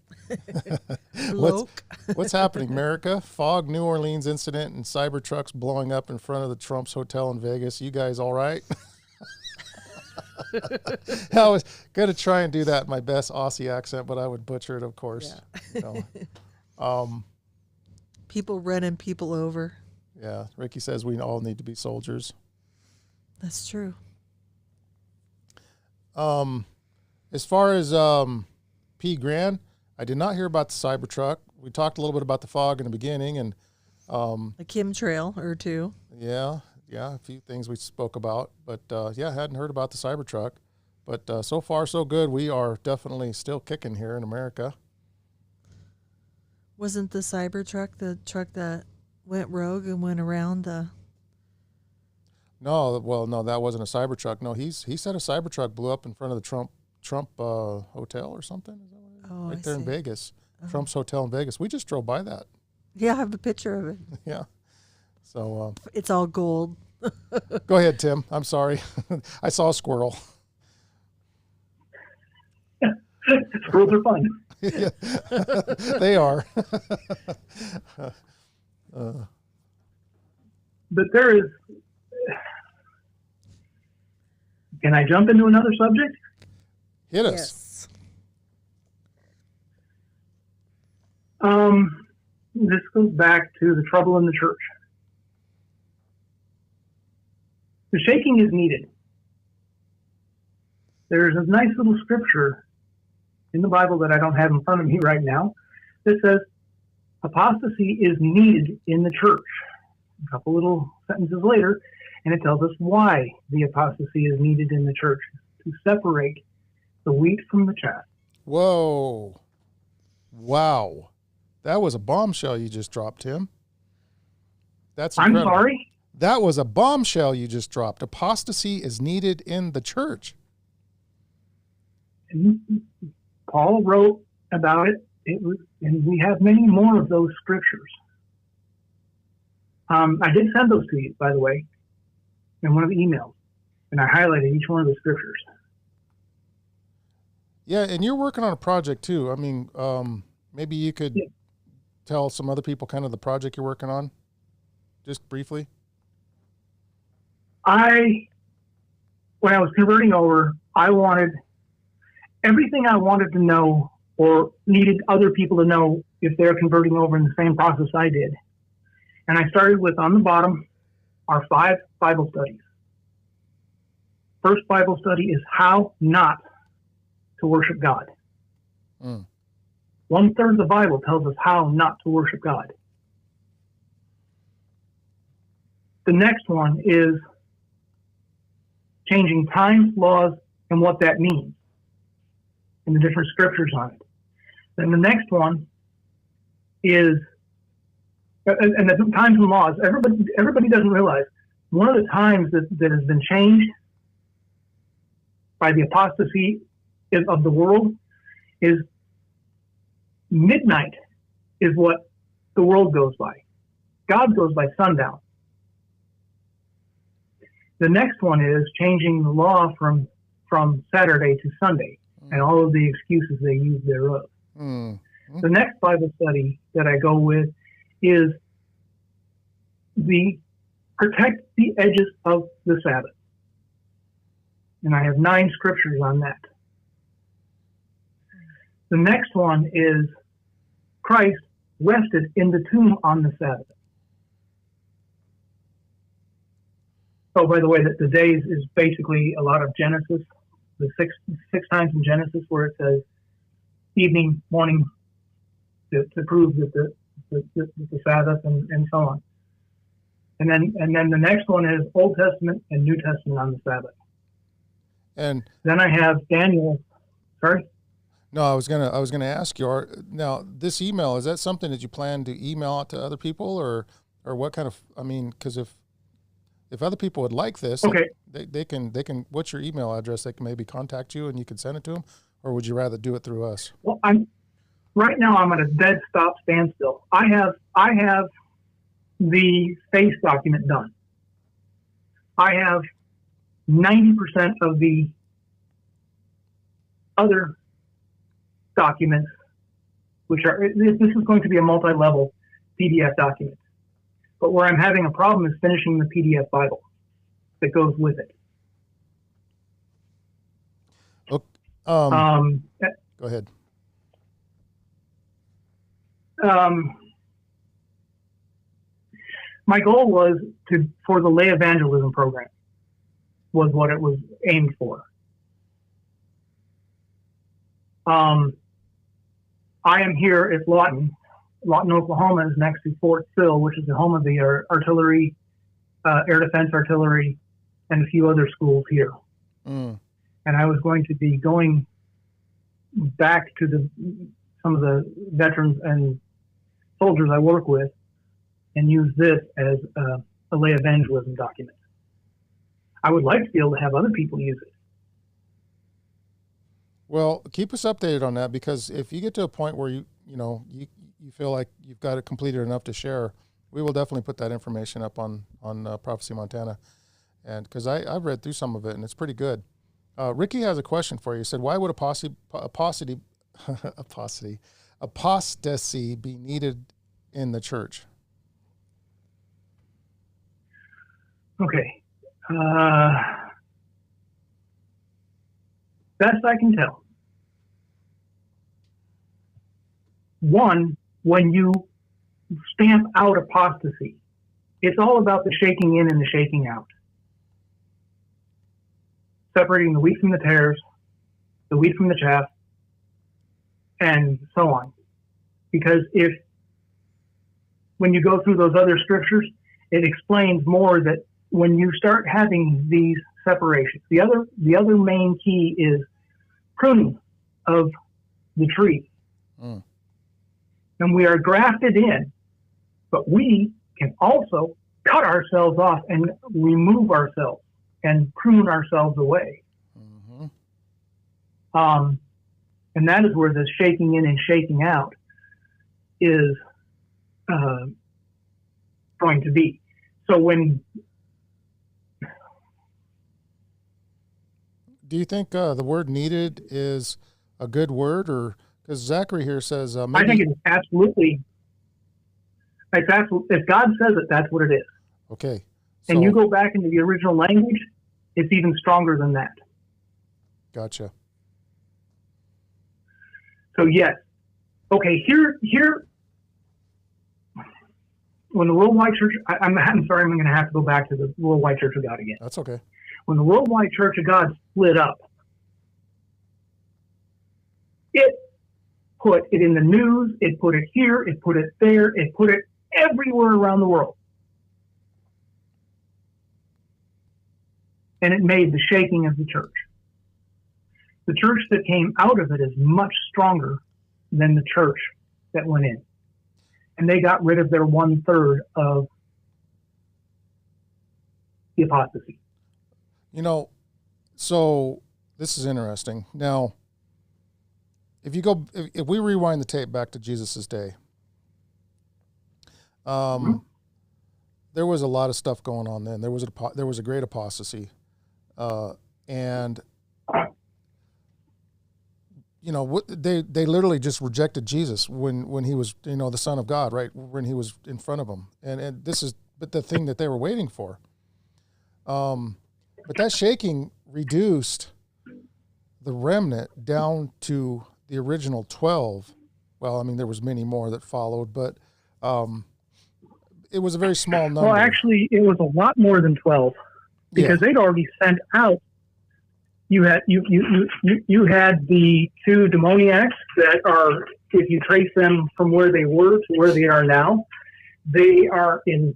What's happening, America? Fog, New Orleans incident, and Cybertrucks blowing up in front of the Trump's hotel in Vegas. You guys all right? I was going to try and do that in my best Aussie accent, but I would butcher it, of course. Yeah. You know. People running people over. Yeah, Ricky says we all need to be soldiers. That's true. As far as P. Grand, I did not hear about the Cybertruck. We talked a little bit about the fog in the beginning, and a chemtrail or two. Yeah, a few things we spoke about, but I hadn't heard about the Cybertruck. But so far, so good. We are definitely still kicking here in America. Wasn't the Cybertruck the truck that went rogue and went around the... No, that wasn't a Cybertruck. No, he said a Cybertruck blew up in front of the Trump hotel or something. Is that what it is? Oh, right there in Vegas. Trump's hotel in Vegas. We just drove by that. Yeah, I have a picture of it. Yeah. So it's all gold. Go ahead, Tim. I'm sorry. I saw a squirrel. Squirrels are fun. Yeah. They are. But there is... Can I jump into another subject? Hit us. Yes. This goes back to the trouble in the church. The shaking is needed. There's a nice little scripture in the Bible that I don't have in front of me right now that says apostasy is needed in the church. A couple little sentences later, and it tells us why the apostasy is needed in the church, to separate the wheat from the chaff. Whoa. Wow. That was a bombshell you just dropped, Tim. That's incredible. I'm sorry? That was a bombshell you just dropped. Apostasy is needed in the church. And Paul wrote about it. And we have many more of those scriptures. I did send those to you, by the way, in one of the emails, and I highlighted each one of the scriptures. Yeah, and you're working on a project too. I mean, maybe you could tell some other people kind of the project you're working on, just briefly. When I was converting over, I wanted everything I wanted to know or needed other people to know if they're converting over in the same process I did. And I started with, on the bottom, our 5 Bible studies. First Bible study is how not to worship God. 1/3 of the Bible tells us how not to worship God. The next one is changing times, laws, and what that means, and the different scriptures on it. Then the next one is, and the times and laws, everybody doesn't realize, one of the times that has been changed by the apostasy of the world is midnight is what the world goes by. God goes by sundown. The next one is changing the law from Saturday to Sunday. and all of the excuses they use thereof. The next Bible study that I go with is the protect the edges of the Sabbath. And I have 9 scriptures on that. The next one is Christ rested in the tomb on the Sabbath. Oh, by the way, the days is basically a lot of Genesis, the six times in Genesis where it says evening, morning, to prove that the Sabbath and so on. And then the next one is Old Testament and New Testament on the Sabbath. And then I have Daniel. Sorry. No, I was gonna ask you. Now, this email, is that something that you plan to email out to other people, or what kind of? I mean, because if other people would like this, okay, they can. What's your email address? They can maybe contact you and you can send it to them, or would you rather do it through us? Well, right now I'm at a dead stop standstill. I have the face document done. I have 90% of the other documents, which are, this is going to be a multi-level PDF document. But where I'm having a problem is finishing the PDF Bible that goes with it. Okay. Go ahead. My goal was for the lay evangelism program was what it was aimed for. I am here at Lawton. Lawton, Oklahoma is next to Fort Sill, which is the home of the artillery, air defense artillery, and a few other schools here. And I was going to be going back to some of the veterans and soldiers I work with and use this as a lay evangelism document. I would like to be able to have other people use it. Well, keep us updated on that, because if you get to a point where you feel like you've got it completed enough to share, we will definitely put that information up on Prophecy Montana, and because I've read through some of it and it's pretty good. Ricky has a question for you. He said, "Why would apostasy be needed in the church?" Okay. Best I can tell. One, when you stamp out apostasy, it's all about the shaking in and the shaking out. Separating the wheat from the tares, the wheat from the chaff, and so on. Because when you go through those other scriptures, it explains more that when you start having these separations, the other main key is pruning of the tree. And we are grafted in, but we can also cut ourselves off and remove ourselves and prune ourselves away. And that is where the shaking in and shaking out is going to be. So do you think the word needed is a good word, or because Zachary here says maybe... I think it's absolutely. If God says it, that's what it is. Okay. So, and you go back into the original language, it's even stronger than that. Gotcha. So yes. Okay, here when the Worldwide Church, I'm sorry, I'm going to have to go back to the Worldwide Church of God again. That's okay. When the Worldwide Church of God split up, it put it in the news, it put it here, it put it there, it put it everywhere around the world. And it made the shaking of the church. The church that came out of it is much stronger than the church that went in. And they got rid of their 1/3 of the apostasy. So this is interesting. Now, if we rewind the tape back to Jesus's day, there was a lot of stuff going on then. There was a great apostasy, and they literally just rejected Jesus when he was, the Son of God, right? When he was in front of them. And this is but the thing that they were waiting for. But that shaking reduced the remnant down to the original 12. Well, I mean, there was many more that followed, but it was a very small number. Well, actually, it was a lot more than 12 because they'd already sent out. You had the two demoniacs that are, if you trace them from where they were to where they are now, they are in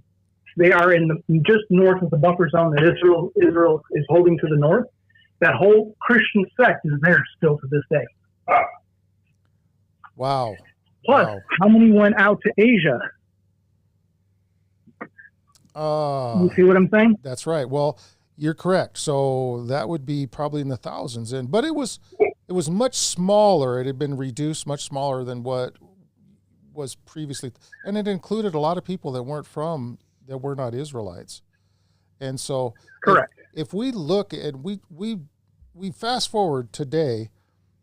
just north of the buffer zone that Israel is holding to the north. That whole Christian sect is there still to this day. Wow. Plus, how many went out to Asia? You see what I'm saying? That's right. Well, you're correct. So that would be probably in the thousands. But it was much smaller. It had been reduced much smaller than what was previously, and it included a lot of people that were not Israelites. And so, correct. If we look at we fast forward today,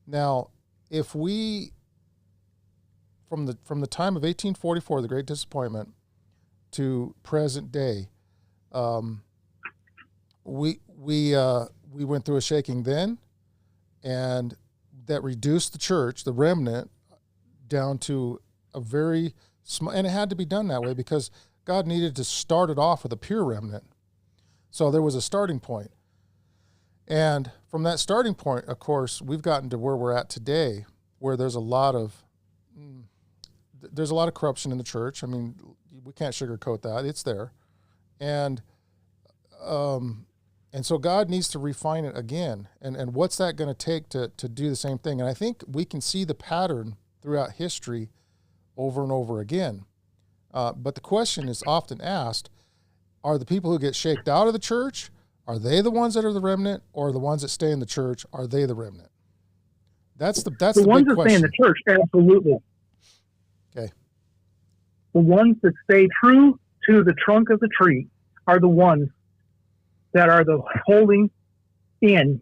now if we from the time of 1844, the Great Disappointment, to present day, we went through a shaking then, and that reduced the church, the remnant, down to a very small, and it had to be done that way because God needed to start it off with a pure remnant. So there was a starting point. And from that starting point, of course, we've gotten to where we're at today, where there's a lot of corruption in the church. I mean, we can't sugarcoat that. It's there. And so God needs to refine it again. And what's that going to take to do the same thing? And I think we can see the pattern throughout history over and over again. But the question is often asked, are the people who get shaked out of the church, are they the ones that are the remnant, or the ones that stay in the church, are they the remnant? That's the ones big that stay in the church, absolutely. Okay. The ones that stay true to the trunk of the tree are the ones that are the holding in,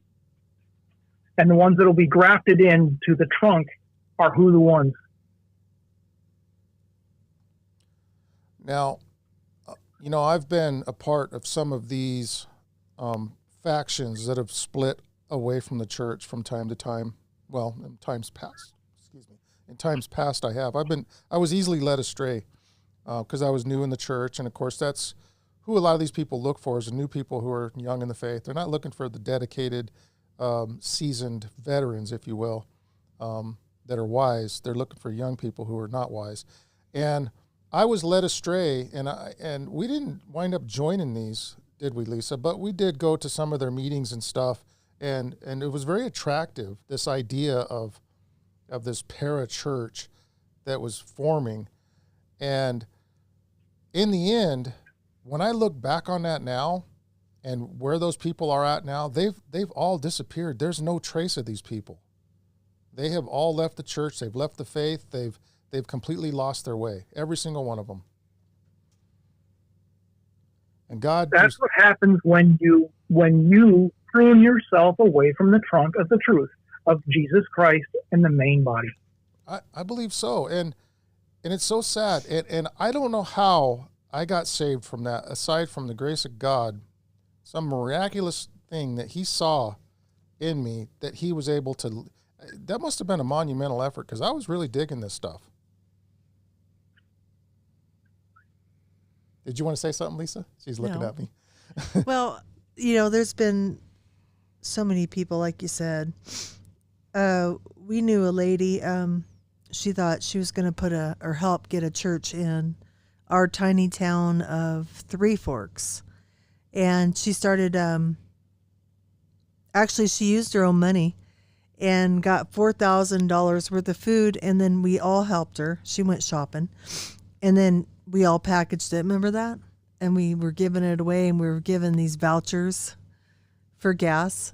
and the ones that will be grafted in to the trunk are who the ones. Now, I've been a part of some of these factions that have split away from the church from time to time. Well, in times past, In times past, I was easily led astray because I was new in the church. And of course, that's who a lot of these people look for, is the new people who are young in the faith. They're not looking for the dedicated, seasoned veterans, if you will, that are wise. They're looking for young people who are not wise. And I was led astray, and we didn't wind up joining these, did we, Lisa? But we did go to some of their meetings and stuff, and it was very attractive, this idea of this para-church that was forming. And in the end, when I look back on that now and where those people are at now, they've all disappeared. There's no trace of these people. They have all left the church. They've left the faith. They've completely lost their way, every single one of them. And that's what happens when you prune yourself away from the trunk of the truth of Jesus Christ and the main body. I believe so. And it's so sad. And I don't know how I got saved from that, aside from the grace of God, some miraculous thing that he saw in me that he was able to, that must have been a monumental effort because I was really digging this stuff. Did you want to say something, Lisa? She's looking at me. Well, there's been so many people, like you said. We knew a lady, she thought she was going to help get a church in our tiny town of Three Forks. And she started, actually she used her own money and got $4,000 worth of food. And then we all helped her. She went shopping. And then we all packaged it. Remember that? And we were giving it away, and we were given these vouchers for gas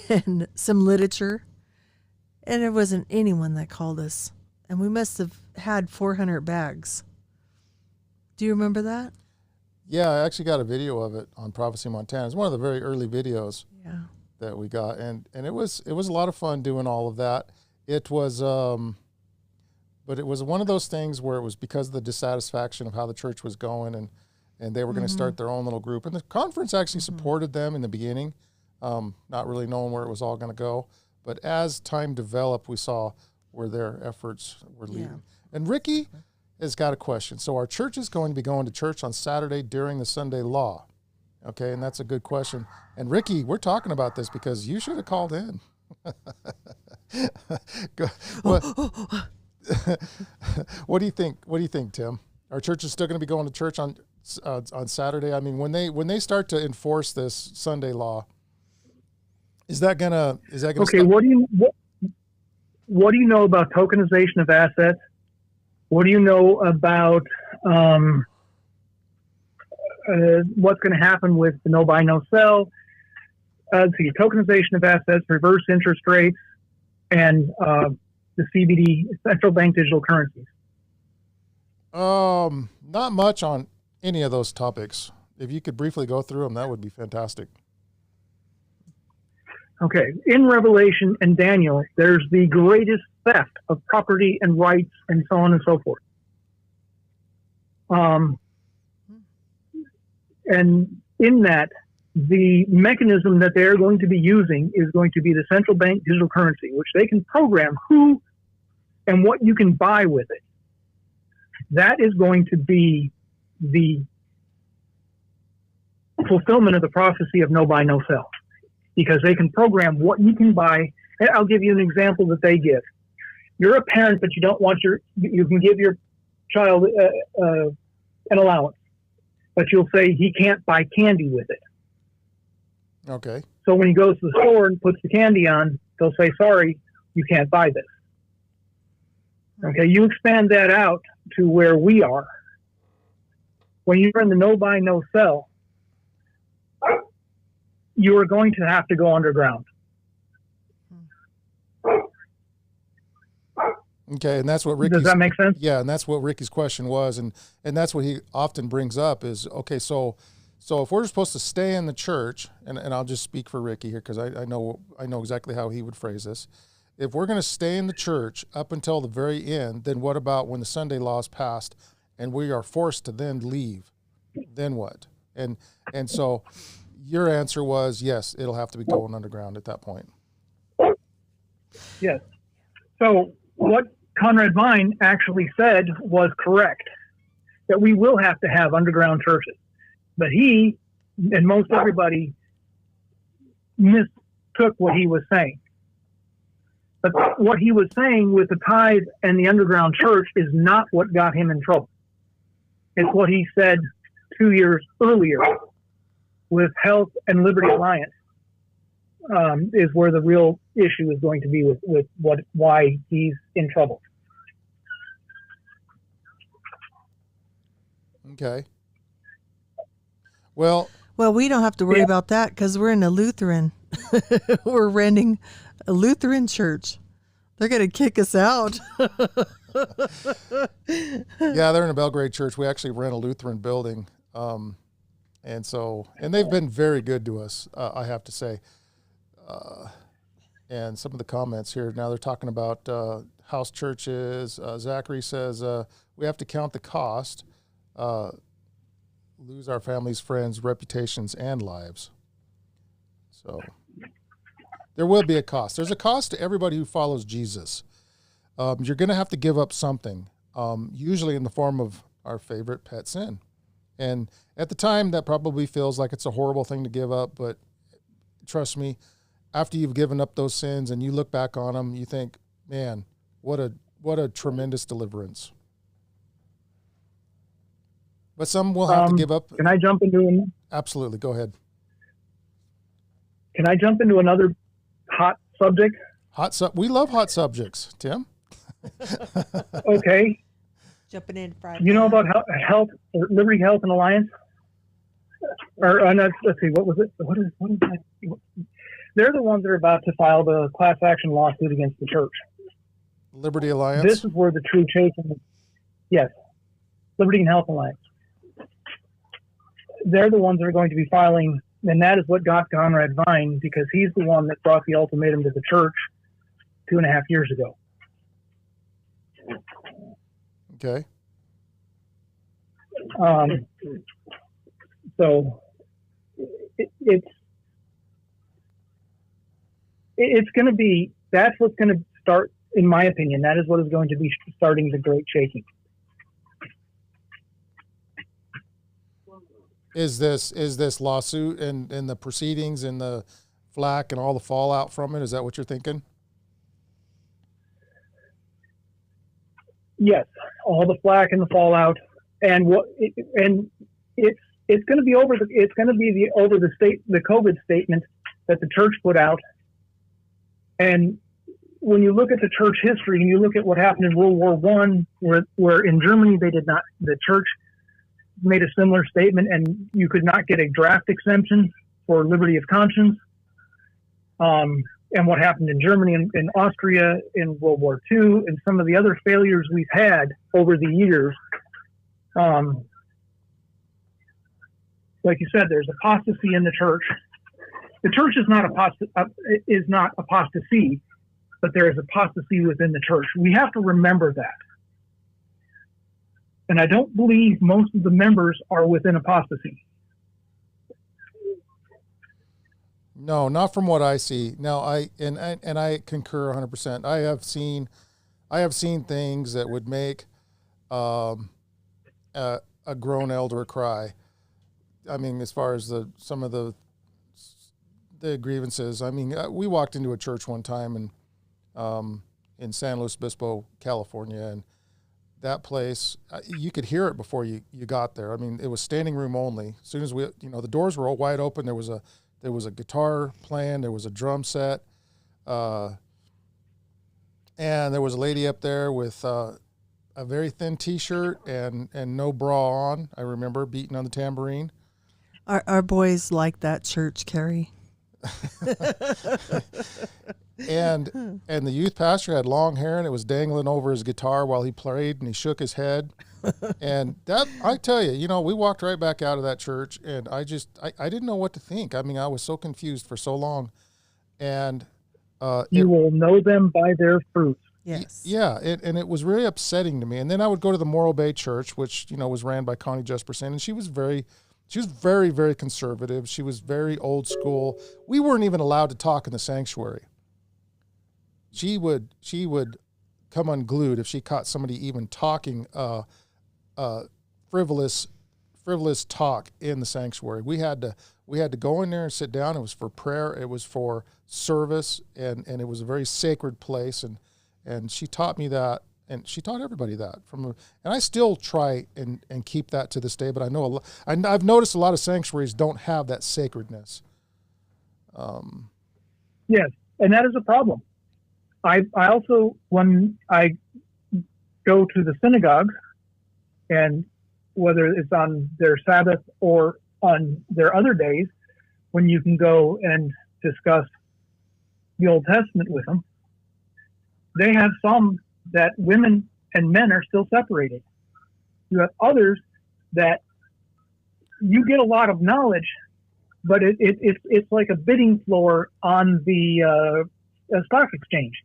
and some literature. And there wasn't anyone that called us. And we must have had 400 bags. Do you remember that? Yeah, I actually got a video of it on Prophecy Montana. It's one of the very early videos that we got. And it was a lot of fun doing all of that. it was, but it was one of those things where it was because of the dissatisfaction of how the church was going, and they were going to start their own little group. And the conference actually supported them in the beginning, not really knowing where it was all going to go. But as time developed, we saw where their efforts were leading. Yeah. And Ricky has got a question. So our church is going to be going to church on Saturday during the Sunday law. Okay, and that's a good question. And Ricky, we're talking about this because you should have called in. What do you think? What do you think, Tim? Our church is still going to be going to church on Saturday. I mean, when they start to enforce this Sunday law, is that gonna okay? Stop? What do you know about tokenization of assets? What do you know about what's going to happen with the no buy, no sell? Tokenization of assets, reverse interest rates, and the CBD, central bank digital currencies. Not much on any of those topics. If you could briefly go through them, that would be fantastic. Okay. In Revelation and Daniel, there's the greatest theft of property and rights and so on and so forth. And in that, the mechanism that they're going to be using is going to be the central bank digital currency, which they can program who and what you can buy with it. That is going to be the fulfillment of the prophecy of no buy, no sell, because they can program what you can buy. I'll give you an example that they give. You're a parent, but you don't want you can give your child an allowance, but you'll say he can't buy candy with it. Okay. So when he goes to the store and puts the candy on, they'll say, sorry, you can't buy this. Okay, you expand that out to where we are. When you're in the no buy, no sell, you are going to have to go underground. Okay, and that's what Ricky's... Does that make sense? Yeah, and that's what Ricky's question was, and that's what he often brings up is, okay, so if we're supposed to stay in the church, and I'll just speak for Ricky here because I know exactly how he would phrase this. If we're going to stay in the church up until the very end, then what about when the Sunday law is passed and we are forced to then leave? Then what? And so your answer was, yes, it'll have to be going underground at that point. Yes. So what Conrad Vine actually said was correct, that we will have to have underground churches. But he and most everybody mistook what he was saying. But what he was saying with the tithe and the underground church is not what got him in trouble. It's what he said 2 years earlier with Health and Liberty Alliance is where the real issue is going to be with why he's in trouble. Okay. Well, we don't have to worry about that because we're in a Lutheran. We're renting a Lutheran church. They're going to kick us out. Yeah, they're in a Belgrade church. We actually rent a Lutheran building. And they've been very good to us, I have to say. And some of the comments here, now they're talking about house churches. Zachary says, we have to count the cost, lose our families, friends, reputations, and lives. So there will be a cost. There's a cost to everybody who follows Jesus. You're going to have to give up something, usually in the form of our favorite pet sin. And at the time, that probably feels like it's a horrible thing to give up. But trust me, after you've given up those sins and you look back on them, you think, man, what a tremendous deliverance. But some will have to give up. Can I jump into Absolutely. Go ahead. Can I jump into another hot subject? We love hot subjects, Tim. Okay. Jumping in Friday. You know about Health, Liberty Health and Alliance? Let's see, what was it? What is that? They're the ones that are about to file the class action lawsuit against the church. Liberty Alliance? This is where the true chasing. Yes. Liberty and Health Alliance. They're the ones that are going to be filing, and that is what got Conrad Vine, because he's the one that brought the ultimatum to the church 2.5 years ago. Okay. So it's going to be, that's what's going to start, in my opinion, that is what is going to be starting the great shaking. Is this lawsuit and the proceedings and the flack and all the fallout from it? Is that what you're thinking? Yes, all the flack and the fallout, and it's going to be over the COVID statement that the church put out. And when you look at the church history and you look at what happened in World War I, where in Germany the church made a similar statement, and you could not get a draft exemption for liberty of conscience. And what happened in Germany and in Austria in World War II, and some of the other failures we've had over the years. Like you said, there's apostasy in the church. The church is not apostasy, but there is apostasy within the church. We have to remember that. And I don't believe most of the members are within apostasy. No, not from what I see. No, I concur 100%. I have seen things that would make a grown elder cry. I mean, as far as some of the grievances. I mean, we walked into a church one time in San Luis Obispo, California, and that place, you could hear it before you got there. I mean, it was standing room only. As soon as the doors were all wide open, there was a guitar playing, there was a drum set, and there was a lady up there with a very thin T-shirt and no bra on. I remember beating on the tambourine. Our boys like that church, Carrie. And the youth pastor had long hair, and it was dangling over his guitar while he played, and he shook his head. And that, I tell you, we walked right back out of that church, and I didn't know what to think. I mean, I was so confused for so long. And you will know them by their fruits. Yes. Yeah, and it was really upsetting to me. And then I would go to the Morro Bay Church, which was ran by Connie Jesperson, and she was very, very conservative. She was very old school. We weren't even allowed to talk in the sanctuary. She would come unglued if she caught somebody even talking frivolous talk in the sanctuary. We had to go in there and sit down. It was for prayer. It was for service, and it was a very sacred place. And she taught me that, and she taught everybody that. And I still try and keep that to this day. But I know I've noticed a lot of sanctuaries don't have that sacredness. Yes, and that is a problem. I also, when I go to the synagogues, and whether it's on their Sabbath or on their other days, when you can go and discuss the Old Testament with them, they have some that women and men are still separated. You have others that you get a lot of knowledge, but it's like a bidding floor on the stock exchange.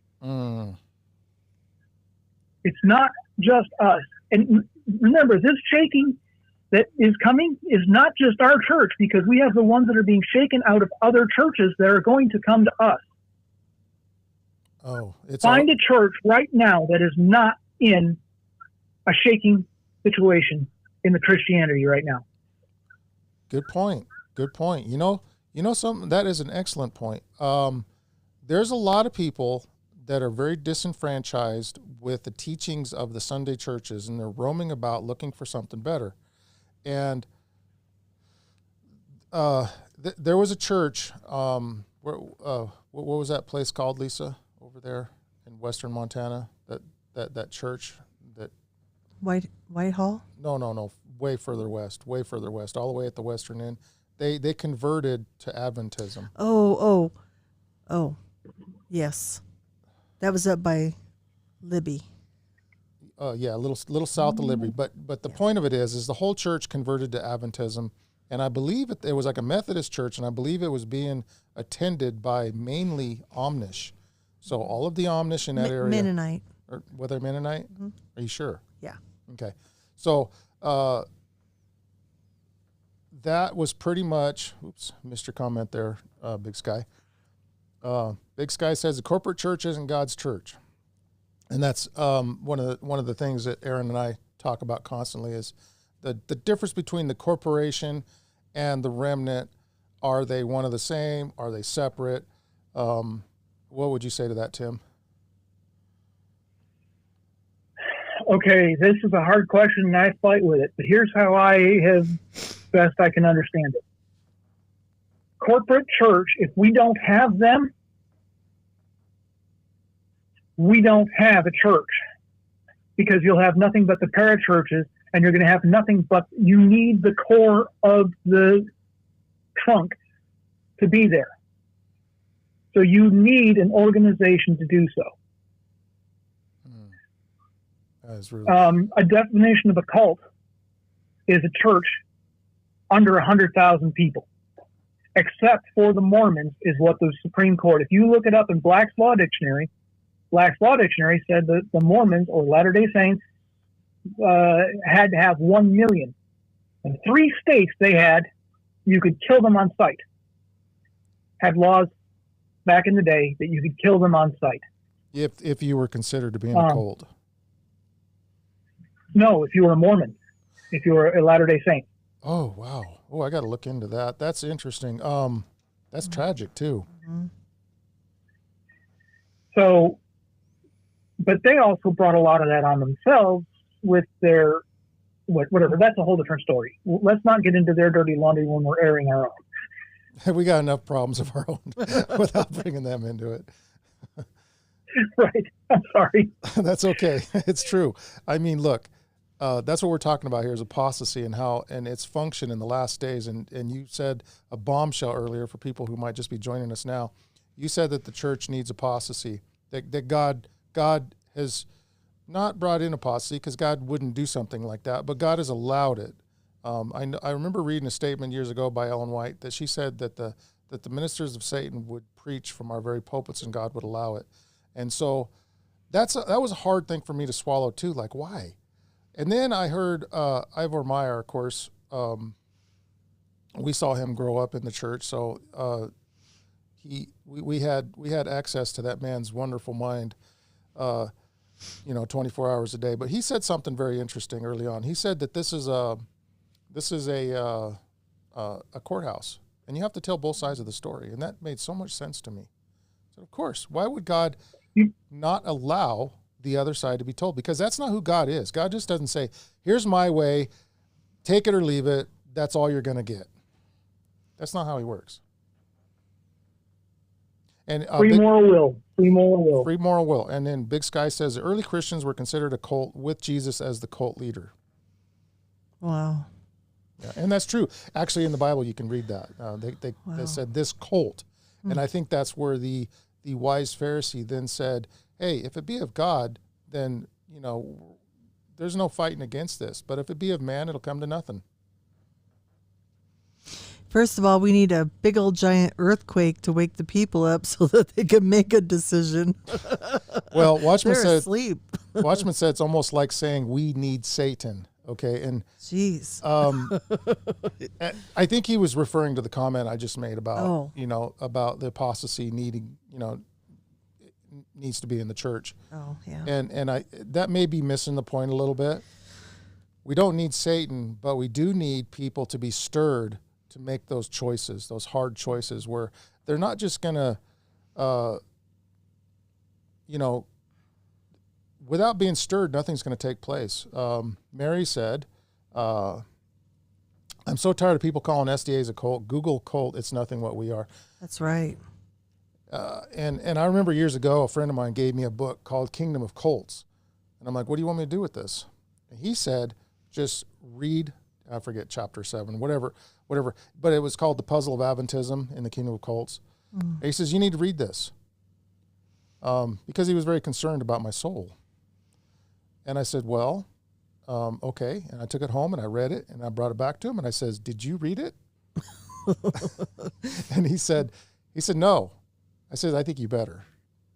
It's not just us. And remember, this shaking that is coming is not just our church, because we have the ones that are being shaken out of other churches that are going to come to us. Find a church right now that is not in a shaking situation in the Christianity right now. Good point. Something that is an excellent point. There's a lot of people that are very disenfranchised with the teachings of the Sunday churches, and they're roaming about looking for something better. And there was a church, what was that place called, Lisa, over there in western Montana? That church that Whitehall? No, way further west, all the way at the western end. They converted to Adventism. Oh, yes. That was up by Libby. Yeah, a little south of Libby. But the point of it is the whole church converted to Adventism, and I believe it was like a Methodist church, and I believe it was being attended by mainly Amish. So all of the Amish in that area. Mennonite. Or were they Mennonite? Mm-hmm. Are you sure? Yeah. Okay. So that was pretty much, oops, missed your comment there, Big Sky. Big Sky says the corporate church isn't God's church. And that's one of the things that Aaron and I talk about constantly is the difference between the corporation and the remnant. Are they one of the same? Are they separate? What would you say to that, Tim? Okay, this is a hard question, and I fight with it. But here's how I have best I can understand it. Corporate church, if we don't have them, we don't have a church, because you'll have nothing but the parachurches, and you're going to have nothing but, you need the core of the trunk to be there. So you need an organization to do so. That is really... A definition of a cult is a church under 100,000 people, except for the Mormons, is what the Supreme Court, if you look it up in Black's Law Dictionary said that the Mormons, or Latter-day Saints, had to have 1 million. In 3 states they had, you could kill them on sight. Had laws back in the day that you could kill them on sight. If you were considered to be in a cult. No, if you were a Mormon, if you were a Latter-day Saint. Oh, wow. Oh, I got to look into that. That's interesting. That's tragic too. Mm-hmm. So, but they also brought a lot of that on themselves with their, whatever. That's a whole different story. Let's not get into their dirty laundry when we're airing our own. We got enough problems of our own without bringing them into it. Right. I'm sorry. That's okay. It's true. I mean, look, that's what we're talking about here is apostasy and its function in the last days. And you said a bombshell earlier for people who might just be joining us now. You said that the church needs apostasy, that God has not brought in apostasy because God wouldn't do something like that, but God has allowed it. I remember reading a statement years ago by Ellen White that she said that the ministers of Satan would preach from our very pulpits and God would allow it. And so that was a hard thing for me to swallow too. Like, why? And then I heard Ivor Meyer, of course. We saw him grow up in the church, so we had access to that man's wonderful mind, 24 hours a day. But he said something very interesting early on. He said that this is a courthouse, and you have to tell both sides of the story, and that made so much sense to me. So of course, why would God not allow the other side to be told? Because that's not who God is. God just doesn't say, here's my way, take it or leave it, that's all you're going to get. That's not how he works. And free moral will. And then Big Sky says the early Christians were considered a cult with Jesus as the cult leader. Wow. Yeah, and that's true. Actually, in the Bible, you can read that. They said this cult. And I think that's where the wise Pharisee then said, hey, if it be of God, then, there's no fighting against this. But if it be of man, it'll come to nothing. First of all, we need a big old giant earthquake to wake the people up so that they can make a decision. Well, Watchman They're asleep. Watchman said it's almost like saying we need Satan. Okay, and jeez, I think he was referring to the comment I just made about about the apostasy needing needs to be in the church. Oh yeah, and that may be missing the point a little bit. We don't need Satan, but we do need people to be stirred to make those choices, those hard choices, where they're not just gonna, without being stirred, nothing's going to take place. Mary said, I'm so tired of people calling SDAs a cult. Google cult, it's nothing what we are. That's right. And I remember years ago, a friend of mine gave me a book called Kingdom of Cults. And I'm like, what do you want me to do with this? And he said, just read, I forget, chapter 7, whatever. But it was called The Puzzle of Adventism in the Kingdom of Cults. And he says, you need to read this. Because he was very concerned about my soul. And I said, well, okay. And I took it home and I read it and I brought it back to him and I says, did you read it? And he said, no. I said, I think you better.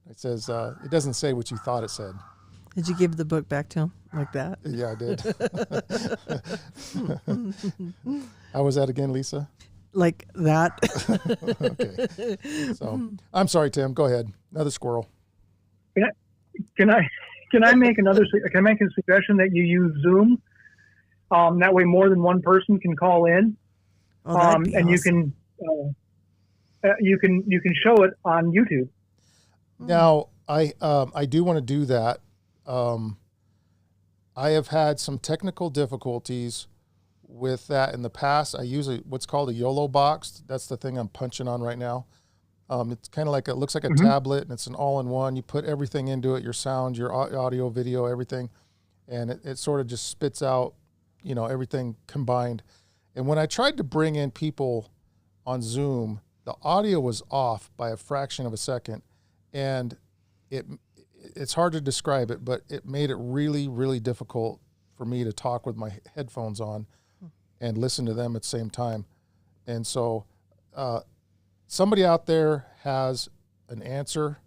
It says, it doesn't say what you thought it said. Did you give the book back to him? like that. Yeah, I did. How was that again, Lisa? Like that. Okay. So I'm sorry, Tim. Go ahead. Another squirrel. Can I make a suggestion that you use Zoom? That way, more than one person can call in, Oh, that'd be and awesome. you can show it on YouTube. Now, I do want to do that. I have had some technical difficulties with that in the past. I use what's called a YOLO box. That's the thing I'm punching on right now. It's kind of like, it looks like a tablet, and it's an all-in-one. You put everything into it, your sound, your audio, video, everything, and it sort of just spits out, everything combined. And when I tried to bring in people on Zoom, the audio was off by a fraction of a second, and it's hard to describe it, but it made it really, really difficult for me to talk with my headphones on and listen to them at the same time. And so somebody out there has an answer,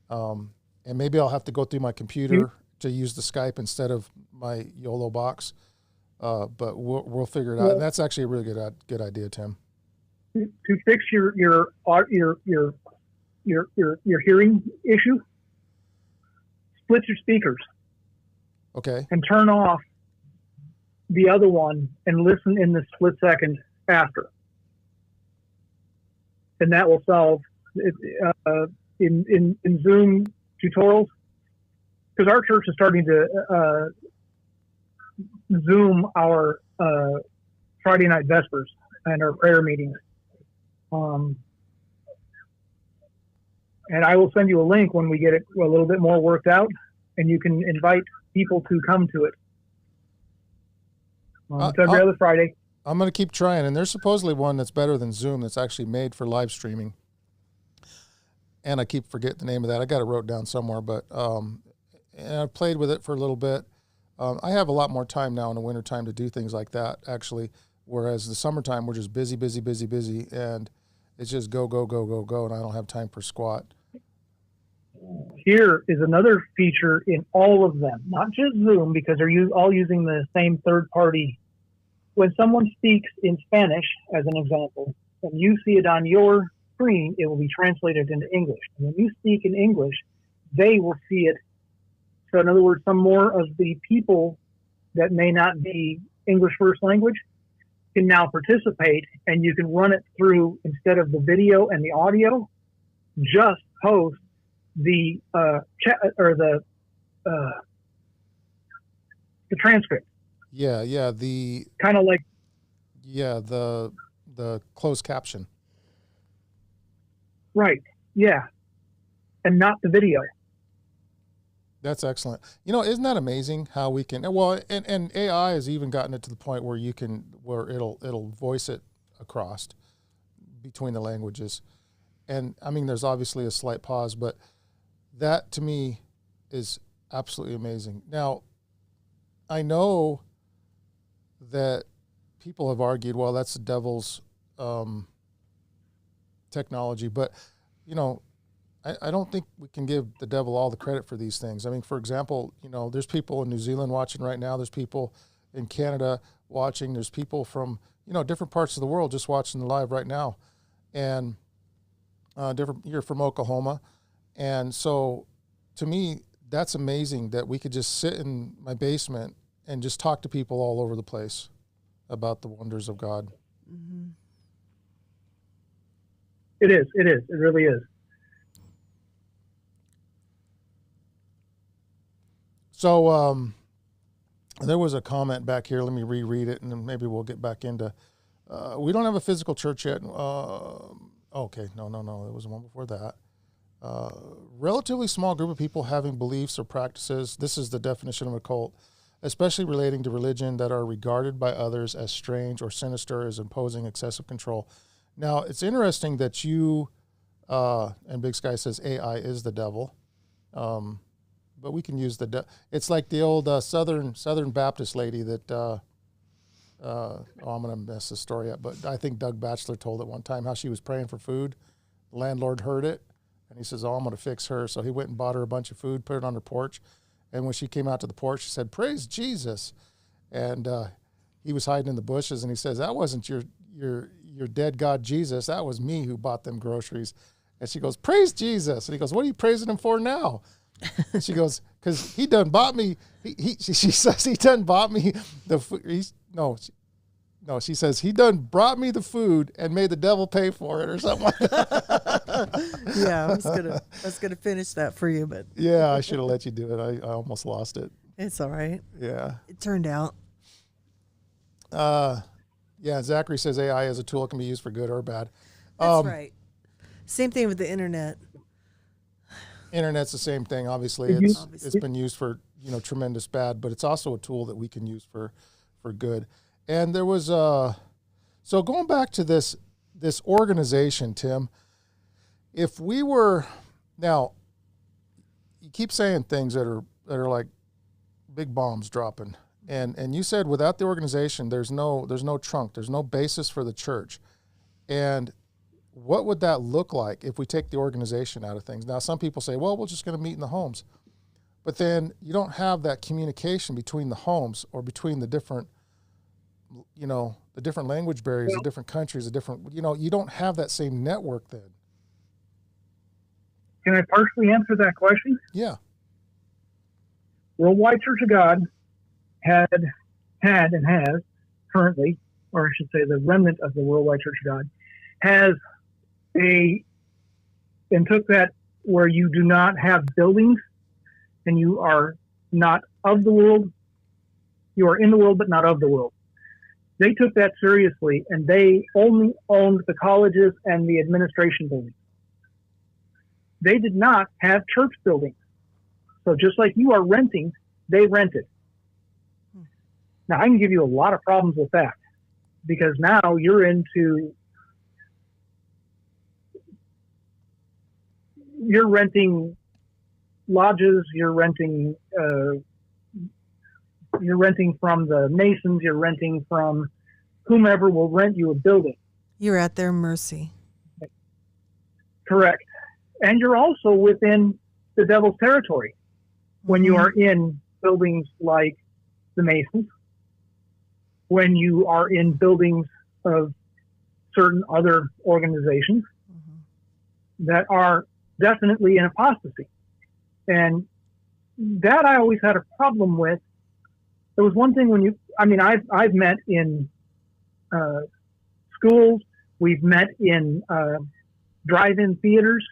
and maybe I'll have to go through my computer to use the Skype instead of my YOLO box, but we'll figure it out. And that's actually a really good idea, Tim. To fix your hearing issue, split your speakers. Okay. And turn off the other one and listen in the split second after. And that will solve it, in Zoom tutorials, because our church is starting to Zoom our Friday night Vespers and our prayer meetings. And I will send you a link when we get it a little bit more worked out, and you can invite people to come to it. It's every other Friday. I'm going to keep trying, and there's supposedly one that's better than Zoom that's actually made for live streaming. And I keep forgetting the name of that. I got it wrote down somewhere, but and I've played with it for a little bit. I have a lot more time now in the wintertime to do things like that, actually, whereas the summertime we're just busy, and it's just go, and I don't have time for squat. Here is another feature in all of them, not just Zoom, because they're all using the same third party. When someone speaks in Spanish, as an example, and you see it on your screen, it will be translated into English. And when you speak in English, they will see it. So in other words, some more of the people that may not be English first language can now participate, and you can run it through, instead of the video and the audio, just post the chat or the transcript. Yeah, the kind of like the closed caption. Right. Yeah. And not the video. That's excellent. Isn't that amazing how we can, well, and AI has even gotten it to the point where it'll voice it across between the languages. And I mean, there's obviously a slight pause, but that to me is absolutely amazing. Now, I know that people have argued, well, that's the devil's technology, but I don't think we can give the devil all the credit for these things. I mean, for example, there's people in New Zealand watching right now. There's people in Canada watching. There's people from, different parts of the world just watching the live right now. And you're from Oklahoma. And so to me, that's amazing that we could just sit in my basement and just talk to people all over the place about the wonders of God. Mm-hmm. It is. It really is. So there was a comment back here. Let me reread it, and then maybe we'll get back into. We don't have a physical church yet. Okay, no. There was one before that. Relatively small group of people having beliefs or practices. This is the definition of a cult, especially relating to religion, that are regarded by others as strange or sinister, as imposing excessive control. Now, it's interesting that you, and Big Sky says AI is the devil. But we can use it's like the old Southern Baptist lady that, I'm going to mess the story up, but I think Doug Batchelor told it one time, how she was praying for food. The landlord heard it, and he says, I'm going to fix her. So he went and bought her a bunch of food, put it on her porch, And when she came out to the porch, she said, "Praise Jesus." And he was hiding in the bushes, and he says, "That wasn't your dead God Jesus. That was me who bought them groceries." And she goes, "Praise Jesus." And he goes, "What are you praising him for now?" And she goes, "Because he done bought me." She says, "He done bought me the food." She says, "He done brought me the food and made the devil pay for it," or something like that. Yeah, I was gonna finish that for you, but Yeah, I should have let you do it. I almost lost it. it's all right. Yeah. It turned out. Yeah, Zachary says AI as a tool can be used for good or bad. That's right. Same thing with the internet. Internet's the same thing. Obviously, it's been used for tremendous bad, but it's also a tool that we can use for good. And there was so going back to this organization, Tim. If we were now, you keep saying things that are like big bombs dropping, and you said without the organization, there's no trunk, there's no basis for the church, and what would that look like if we take the organization out of things? Now, some people say, well, we're just going to meet in the homes. But then you don't have that communication between the homes or between the different, the different language barriers, the different countries, you don't have that same network then. Can I partially answer that question? Yeah. Worldwide Church of God had and has currently, or I should say the remnant of the Worldwide Church of God, has and took that where you do not have buildings and you are not of the world, you are in the world but not of the world. They took that seriously, and they only owned the colleges and the administration buildings. They did not have church buildings. So just like you are renting, they rented. Now, I can give you a lot of problems with that, because now you're renting lodges, you're renting from the Masons, you're renting from whomever will rent you a building. You're at their mercy. Correct. And you're also within the devil's territory when you are in buildings like the Masons, when you are in buildings of certain other organizations that are definitely an apostasy. And that I always had a problem with. There was one thing I've met in schools, we've met in drive-in theaters,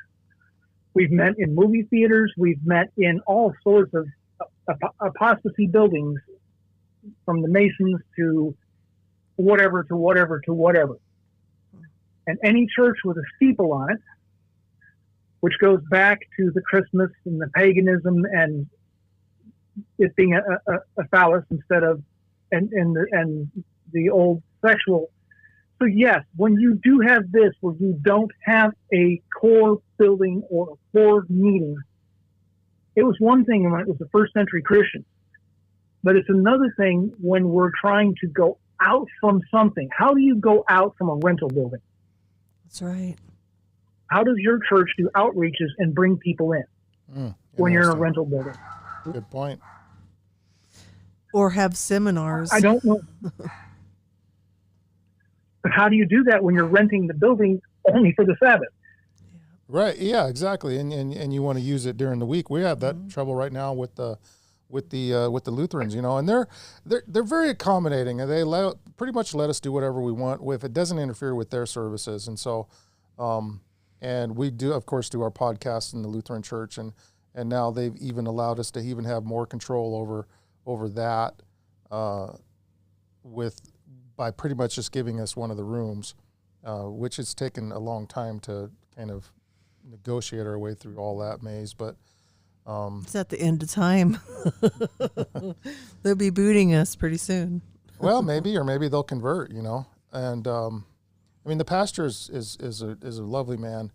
we've met in movie theaters, we've met in all sorts of apostasy buildings, from the Masons to whatever. And any church with a steeple on it, which goes back to the Christmas and the paganism and it being a phallus instead of and the old sexual. So yes, when you do have this, where you don't have a core building or a core meeting, it was one thing when it was the first century Christians, but it's another thing when we're trying to go out from something. How do you go out from a rental building? That's right. How does your church do outreaches and bring people in when you're in a rental building? Good point. Or have seminars. I don't know. But how do you do that when you're renting the building only for the Sabbath? Right. Yeah, exactly. And you want to use it during the week. We have that trouble right now with the Lutherans, and they're very accommodating, and they pretty much let us do whatever we want if it doesn't interfere with their services. And so, and we do, of course, do our podcast in the Lutheran Church, and now they've even allowed us to even have more control over that, by pretty much just giving us one of the rooms, which has taken a long time to kind of negotiate our way through all that maze, but. It's at the end of time. They'll be booting us pretty soon. Well, maybe they'll convert, And the pastor is a lovely man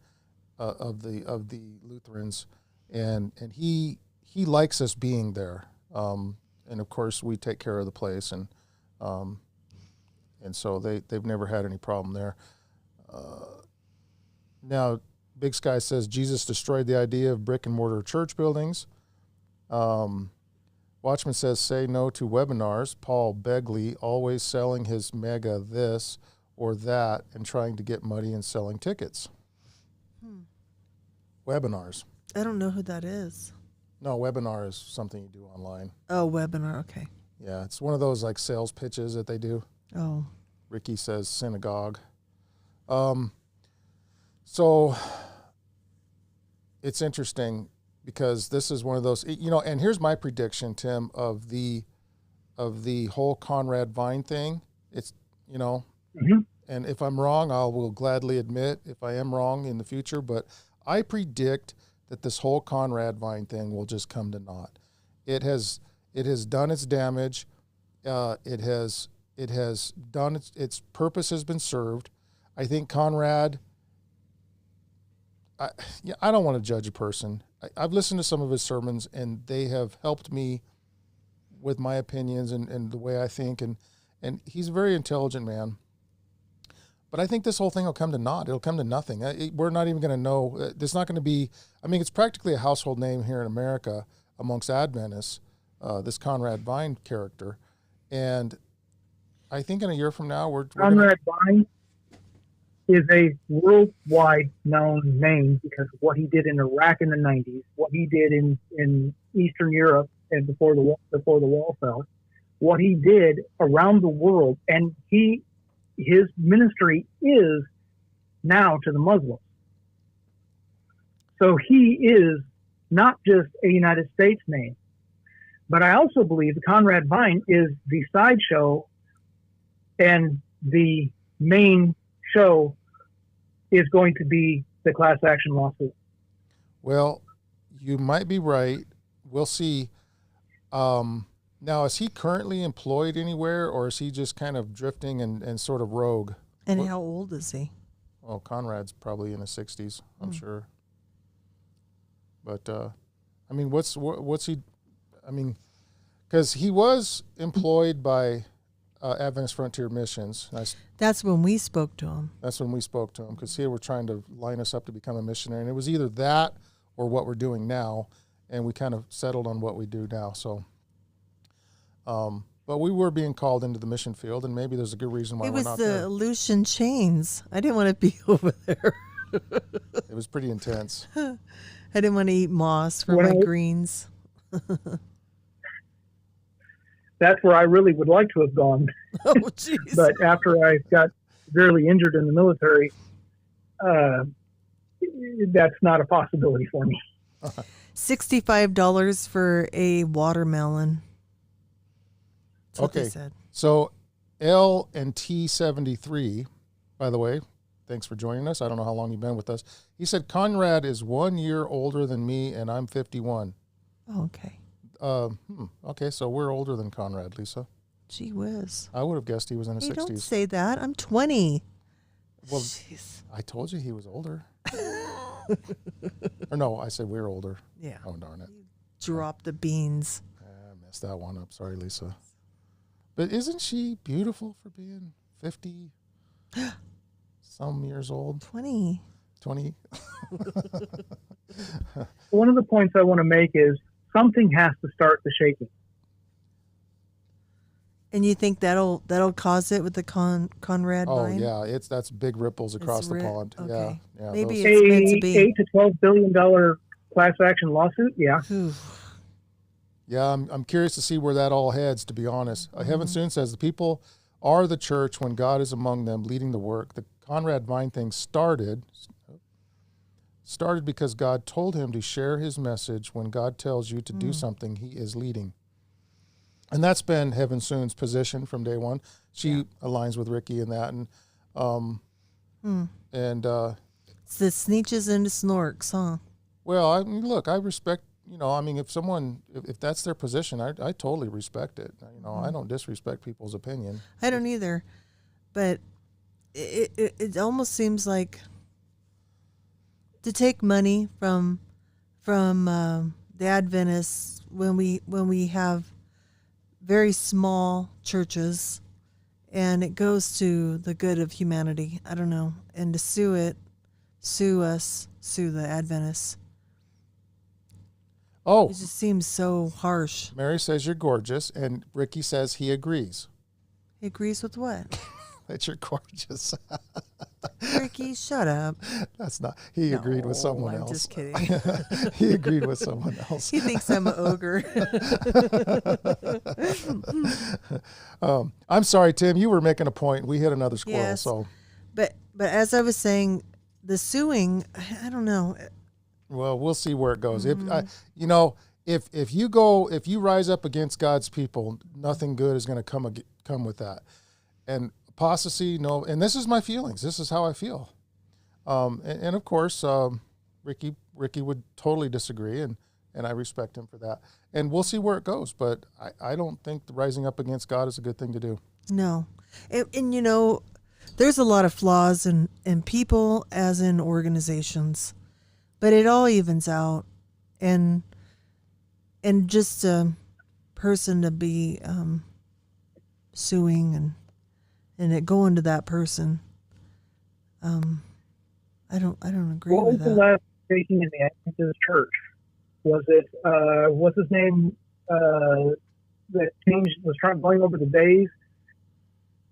of the Lutherans, and he likes us being there. And of course we take care of the place, and so they've never had any problem there. Now, Big Sky says Jesus destroyed the idea of brick and mortar church buildings. Watchman says, say no to webinars. Paul Begley, always selling his mega this or that and trying to get money and selling tickets. Webinars. I don't know who that is. No, webinar is something you do online. Oh, webinar. Okay. Yeah, it's one of those like sales pitches that they do. Oh. Ricky says synagogue. So it's interesting because this is one of those, and here's my prediction, Tim, of the whole Conrad Vine thing. It's, and if I'm wrong, I will gladly admit if I am wrong in the future, but I predict that this whole Conrad Vine thing will just come to naught. It has done its damage. It has done its purpose has been served. I think Conrad, I don't want to judge a person. I've listened to some of his sermons, and they have helped me with my opinions and the way I think, and he's a very intelligent man. But I think this whole thing will come to naught. It'll come to nothing. We're not even going to know. There's not going to be, it's practically a household name here in America amongst Adventists, this Conrad Vine character. And I think in a year from now, we're Conrad Vine is a worldwide known name because of what he did in Iraq in the 90s, what he did in Eastern Europe and before the wall fell, what he did around the world, and his ministry is now to the Muslims. So he is not just a United States name, but I also believe the Conrad Vine is the sideshow, and the main show is going to be the class action lawsuit. Well, you might be right. We'll see. Now, is he currently employed anywhere, or is he just kind of drifting and sort of rogue? And how old is he? Well, Conrad's probably in his 60s, I'm sure. But, what's he, because he was employed by Adventist Frontier Missions. That's when we spoke to him. That's when we spoke to him, because here we're trying to line us up to become a missionary. And it was either that or what we're doing now, and we kind of settled on what we do now. So, but we were being called into the mission field, and maybe there's a good reason why we're not there. It was the Aleutian chains. I didn't want to be over there. It was pretty intense. I didn't want to eat moss for my greens. That's where I really would like to have gone. Oh, jeez. But after I got severely injured in the military, that's not a possibility for me. $65 for a watermelon. That's what they said. So L and T73, by the way, thanks for joining us. I don't know how long you've been with us. He said, Conrad is 1 year older than me, and I'm 51. Oh, okay. Okay, so we're older than Conrad, Lisa. Gee whiz. I would have guessed he was in his 60s. Don't say that. I'm 20. Well, jeez. I told you he was older. Or no, I said we're older. Yeah. Oh, darn it. Drop the beans. I messed that one up. Sorry, Lisa. But isn't she beautiful for being 50 some years old? 20. 20? One of the points I want to make is something has to start the shaking. And you think that'll cause it with the Conrad Vine? Oh yeah, that's big ripples across the pond. Okay. Yeah. Maybe it's meant to be. $8 to $12 billion class action lawsuit. Yeah. Yeah, I'm curious to see where that all heads, to be honest. Heaven Soon says the people are the church when God is among them leading the work. The Conrad Vine thing started because God told him to share his message. When God tells you to do something, he is leading. And that's been Heaven Soon's position from day one. She aligns with Ricky in that. And it's the sneeches and the snorks, huh? Well, I mean, look, I respect, if that's their position, I totally respect it. I don't disrespect people's opinion. I don't either. But it almost seems like to take money from the Adventists when we have very small churches and it goes to the good of humanity. I don't know. And to sue the Adventists. Oh, It just seems so harsh. Mary says you're gorgeous, and Ricky says he agrees He agrees with what? that you're gorgeous. Ricky, shut up. That's not. He agreed with someone I'm else. just kidding. He agreed with someone else. He thinks I'm an ogre. I'm sorry, Tim. You were making a point. We hit another squirrel. Yes. So, But as I was saying, the suing, I don't know. well, we'll see where it goes. Mm-hmm. If you rise up against God's people, nothing good is going to come with that. And apostasy, no. And this is my feelings. This is how I feel. And of course, Ricky would totally disagree, and I respect him for that. And we'll see where it goes. But I don't think rising up against God is a good thing to do. No. And there's a lot of flaws in people as in organizations, but it all evens out. And just a person to be suing and it going to that person, I don't agree What with was the that. last shaking in the Adventist church? Was it what's his name that changed was trying going over the days?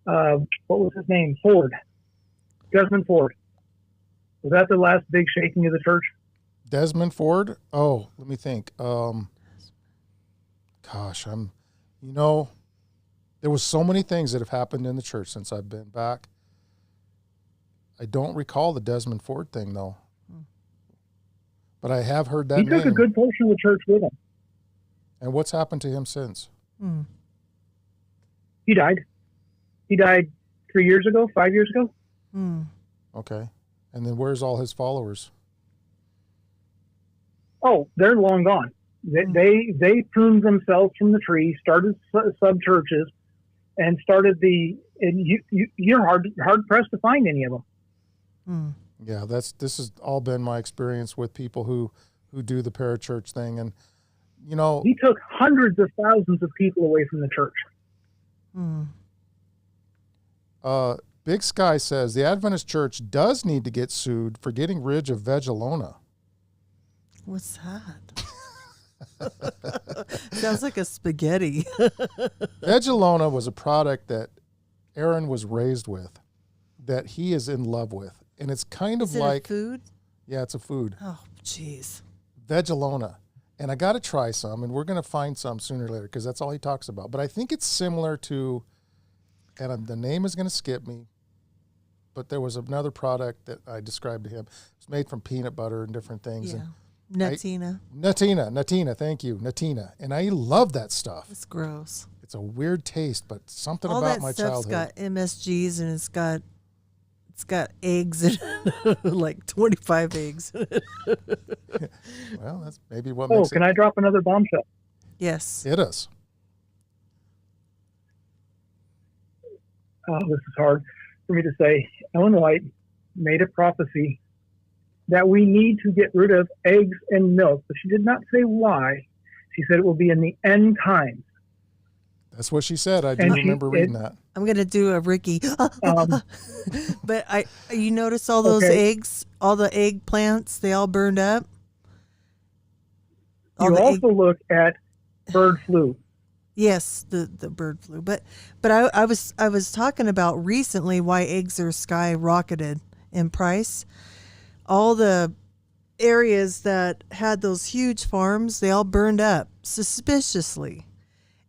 What was his name? Ford. Desmond Ford. Was that the last big shaking of the church? Desmond Ford? Oh, let me think. There was so many things that have happened in the church since I've been back. I don't recall the Desmond Ford thing, though. But I have heard that He name. took a good portion of the church with him. And what's happened to him since? He died. He died 5 years ago. Okay. And then where's all his followers? Oh, they're long gone. They pruned themselves from the tree, started sub churches, and started you're hard pressed to find any of them. Yeah, this has all been my experience with people who do the parachurch thing, and He took hundreds of thousands of people away from the church. Big Sky says the Adventist Church does need to get sued for getting rid of Vegelona. What's that? Sounds like a spaghetti. Vegelona was a product that Aaron was raised with, that he is in love with. And it's kind of Is it like a food? Yeah, it's a food. Oh, jeez. Vegelona. And I got to try some, and we're going to find some sooner or later because that's all he talks about. But I think it's similar to, and the name is going to skip me, but there was another product that I described to him. It's made from peanut butter and different things. Yeah. And Natina. Natina, thank you, Natina. And I love that stuff. It's gross. It's a weird taste, but something All about that my stuff's childhood. got MSGs and it's got eggs in it, like 25 eggs. Well, that's maybe what Oh, makes can I drop another bombshell? Yes. Hit us. Oh, this is hard for me to say. Ellen White made a prophecy that we need to get rid of eggs and milk, but she did not say why. She said it will be in the end times. That's what she said. I do And remember reading that. I'm going to do a Ricky. But you notice all those Okay. eggs, all the eggplants, they all burned up? You also look at bird flu. Yes, the bird flu. But I was talking about recently why eggs are skyrocketed in price. All the areas that had those huge farms, they all burned up suspiciously.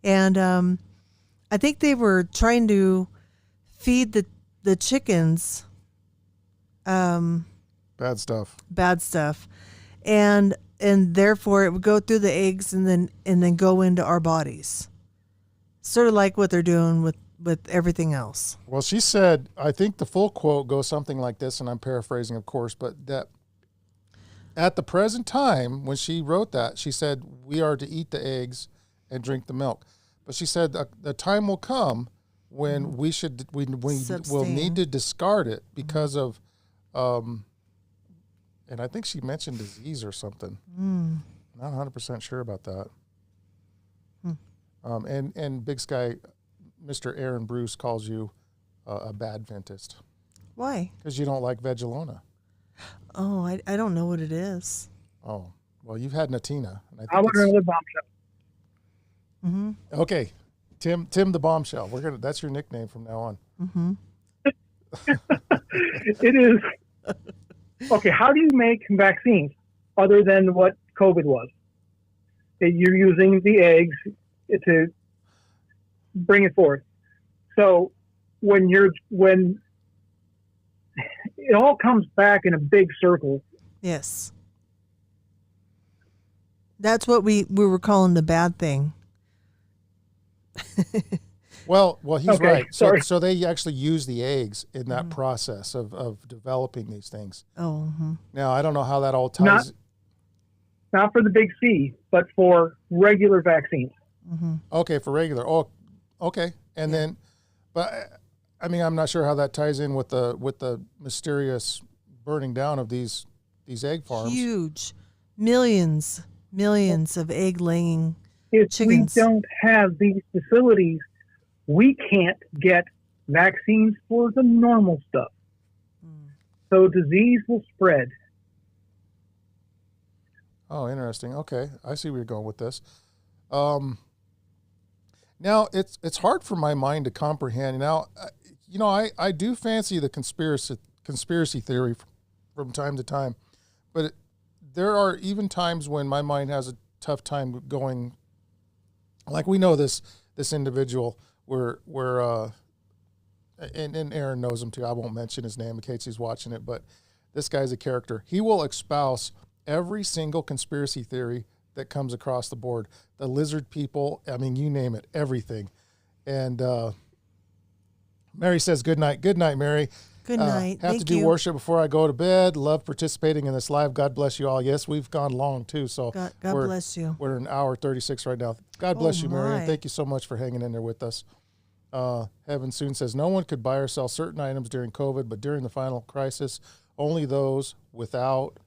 And I think they were trying to feed the chickens Bad stuff. and therefore it would go through the eggs and then go into our bodies, sort of like what they're doing with everything else. Well, she said, I think the full quote goes something like this, and I'm paraphrasing, of course, but that at the present time, when she wrote that, she said, we are to eat the eggs and drink the milk. But she said the time will come when we will need to discard it because of, and I think she mentioned disease or something. Not 100% sure about that. And Big Sky, Mr. Aaron Bruce calls you a bad Adventist. Why? Because you don't like Vegelona. Oh, I don't know what it is. Oh, Well, you've had Natina. And I think How about another bombshell? Mm-hmm. Okay, Tim the Bombshell. That's your nickname from now on. Mm-hmm. It is. Okay, how do you make vaccines other than what COVID was? You're using the eggs to bring it forth. So when it all comes back in a big circle. Yes. That's what we were calling the bad thing. Well, he's Okay, right. sorry. So they actually use the eggs in that process of developing these things. Oh. Mm-hmm. Now, I don't know how that all ties. Not for the big C, but for regular vaccines. Mm-hmm. Okay, for regular. Oh, okay. And then, but I mean, I'm not sure how that ties in with the mysterious burning down of these egg farms. Huge. Millions of egg laying If chickens. we don't have these facilities, we can't get vaccines for the normal stuff. So disease will spread. Oh, interesting. Okay, I see where you're going with this. Now it's hard for my mind to comprehend. Now, I do fancy the conspiracy theory from time to time, but there are even times when my mind has a tough time going. Like we know this individual where and Aaron knows him too. I won't mention his name in case he's watching it, but this guy's a character. He will espouse every single conspiracy theory that comes across the board. The lizard people, I mean, you name it, everything. And Mary says, good night. Good night, Mary. Good night. Have Thank to do you. worship before I go to bed. Love participating in this live. God bless you all. Yes, we've gone long too. So God bless you. We're an hour 36 right now. God bless you, Mary. And my. thank you so much for hanging in there with us. Heaven Soon says, no one could buy or sell certain items during COVID, but during the final crisis, only those without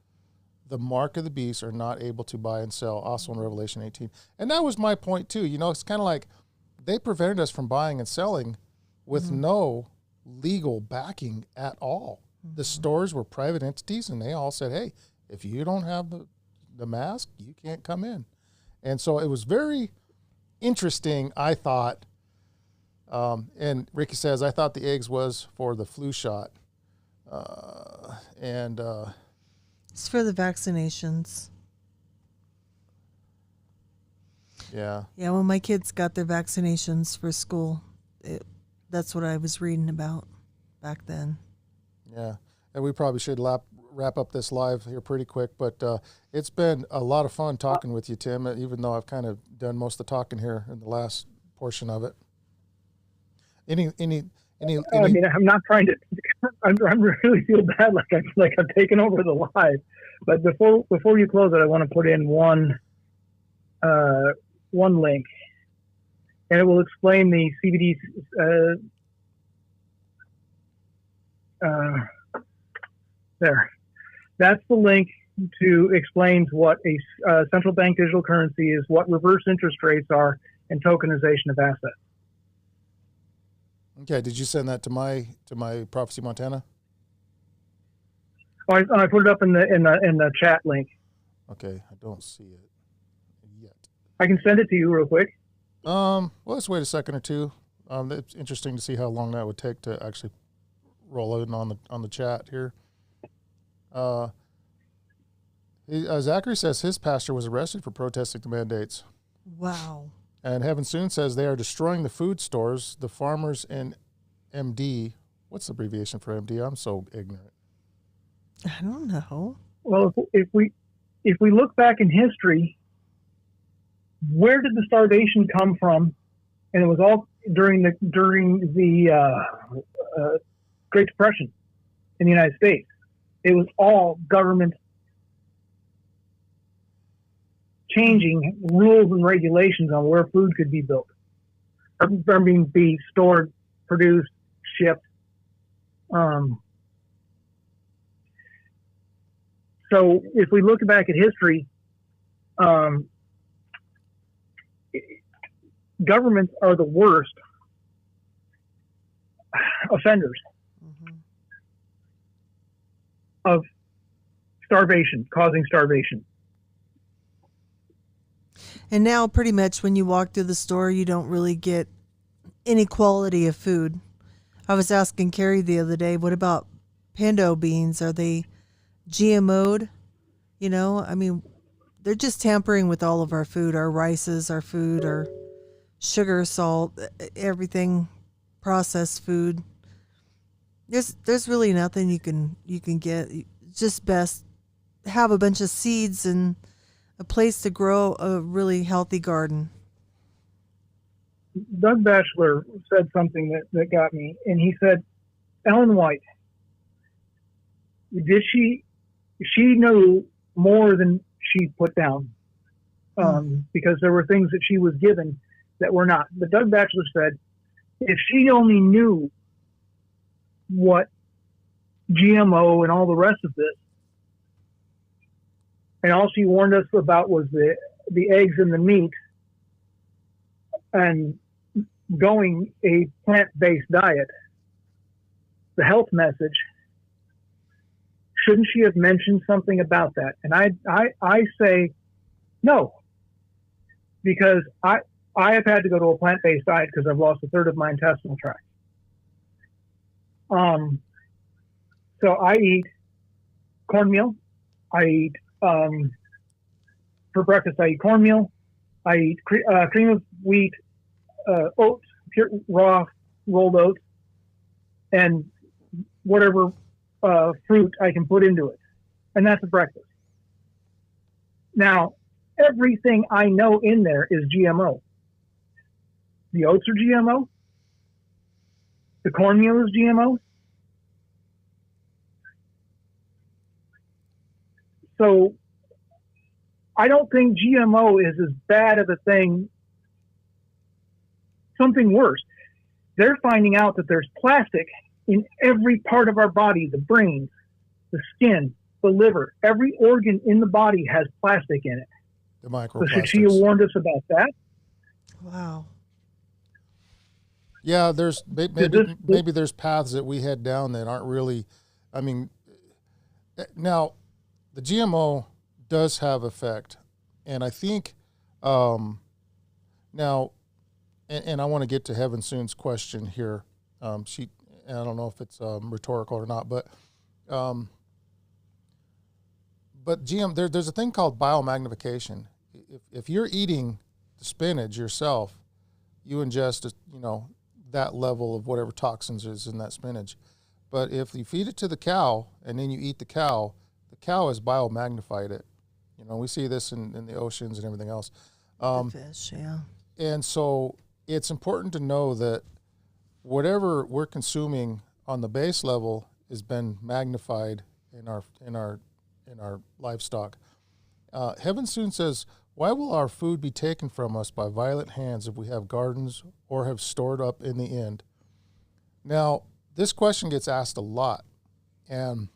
the mark of the beast are not able to buy and sell, also in Revelation 18. And that was my point too. It's kind of like they prevented us from buying and selling with no legal backing at all. The stores were private entities, and they all said, hey, if you don't have the mask, you can't come in. And so it was very interesting, I thought. And Ricky says, I thought the eggs was for the flu shot. It's for the vaccinations. Yeah. Yeah, when my kids got their vaccinations for school, that's what I was reading about back then. Yeah. And we probably should wrap up this live here pretty quick, but it's been a lot of fun talking with you, Tim, even though I've kind of done most of the talking here in the last portion of it. I mean, I'm not trying to. I really feel bad, like I'm taking over the live. But before you close it, I want to put in one link, and it will explain the CBD. There, that's the link to explains what a central bank digital currency is, what reverse interest rates are, and tokenization of assets. Okay, did you send that to my Prophecy Montana? Oh, I put it up in the chat link. Okay, I don't see it yet. I can send it to you real quick. Well, let's wait a second or two. It's interesting to see how long that would take to actually roll in on the chat here. Zachary says his pastor was arrested for protesting the mandates. Wow. And Heaven Soon says they are destroying the food stores, the farmers, and MD. What's the abbreviation for MD? I'm so ignorant. I don't know. Well, if we look back in history, where did the starvation come from? And it was all during the Great Depression in the United States. It was all government changing rules and regulations on where food could be built, be stored, produced, shipped. So if we look back at history, governments are the worst offenders of starvation, causing starvation. And now pretty much when you walk through the store, you don't really get any quality of food. I was asking Carrie the other day, what about pinto beans? Are they GMO'd? You know, I mean, they're just tampering with all of our food, our rices, our food, our sugar, salt, everything, processed food. There's really nothing you can get. It's just best have a bunch of seeds and a place to grow a really healthy garden. Doug Batchelor said something that got me, and he said, Ellen White, she knew more than she put down, because there were things that she was given that were not. But Doug Batchelor said, if she only knew what GMO and all the rest of this, and all she warned us about was the eggs and the meat, and going a plant-based diet, the health message, shouldn't she have mentioned something about that? And I say no, because I have had to go to a plant-based diet because I've lost a third of my intestinal tract. So I eat cornmeal. I eat for breakfast. I eat cornmeal. I eat cream of wheat, oats, pure, raw rolled oats, and whatever fruit I can put into it, and that's a breakfast. Now, everything I know in there is GMO. The oats are GMO. The cornmeal is GMO. So I don't think GMO is as bad of a thing. Something worse. They're finding out that there's plastic in every part of our body, the brain, the skin, the liver. Every organ in the body has plastic in it. The microplastics. So should she have warned us about that? Wow. Yeah, there's maybe there's paths that we head down that aren't really, I mean, now the GMO does have effect, and I think now, and I want to get to Heaven Soon's question here. I don't know if it's rhetorical or not, but there's a thing called biomagnification. If you're eating the spinach yourself, you ingest that level of whatever toxins is in that spinach. But if you feed it to the cow and then you eat the cow has biomagnified it. We see this in the oceans and everything else. The fish, yeah. And so it's important to know that whatever we're consuming on the base level has been magnified in our livestock. Heaven Soon says, why will our food be taken from us by violent hands if we have gardens or have stored up in the end? Now, this question gets asked a lot, and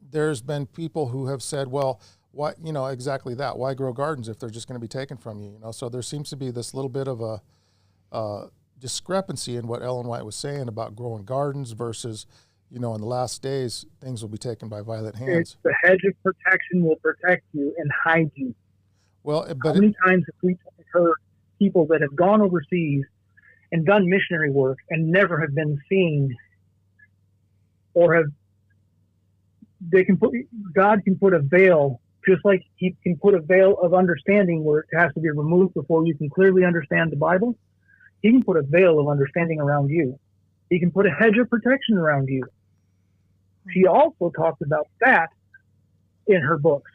there's been people who have said, well, why, exactly that. Why grow gardens if they're just going to be taken from you? So there seems to be this little bit of a discrepancy in what Ellen White was saying about growing gardens versus, in the last days, things will be taken by violent hands. The hedge of protection will protect you and hide you. Well, but how many times have we heard people that have gone overseas and done missionary work and never have been seen, or God can put a veil, just like he can put a veil of understanding where it has to be removed before you can clearly understand the Bible. He can put a veil of understanding around you. He can put a hedge of protection around you. She also talked about that in her books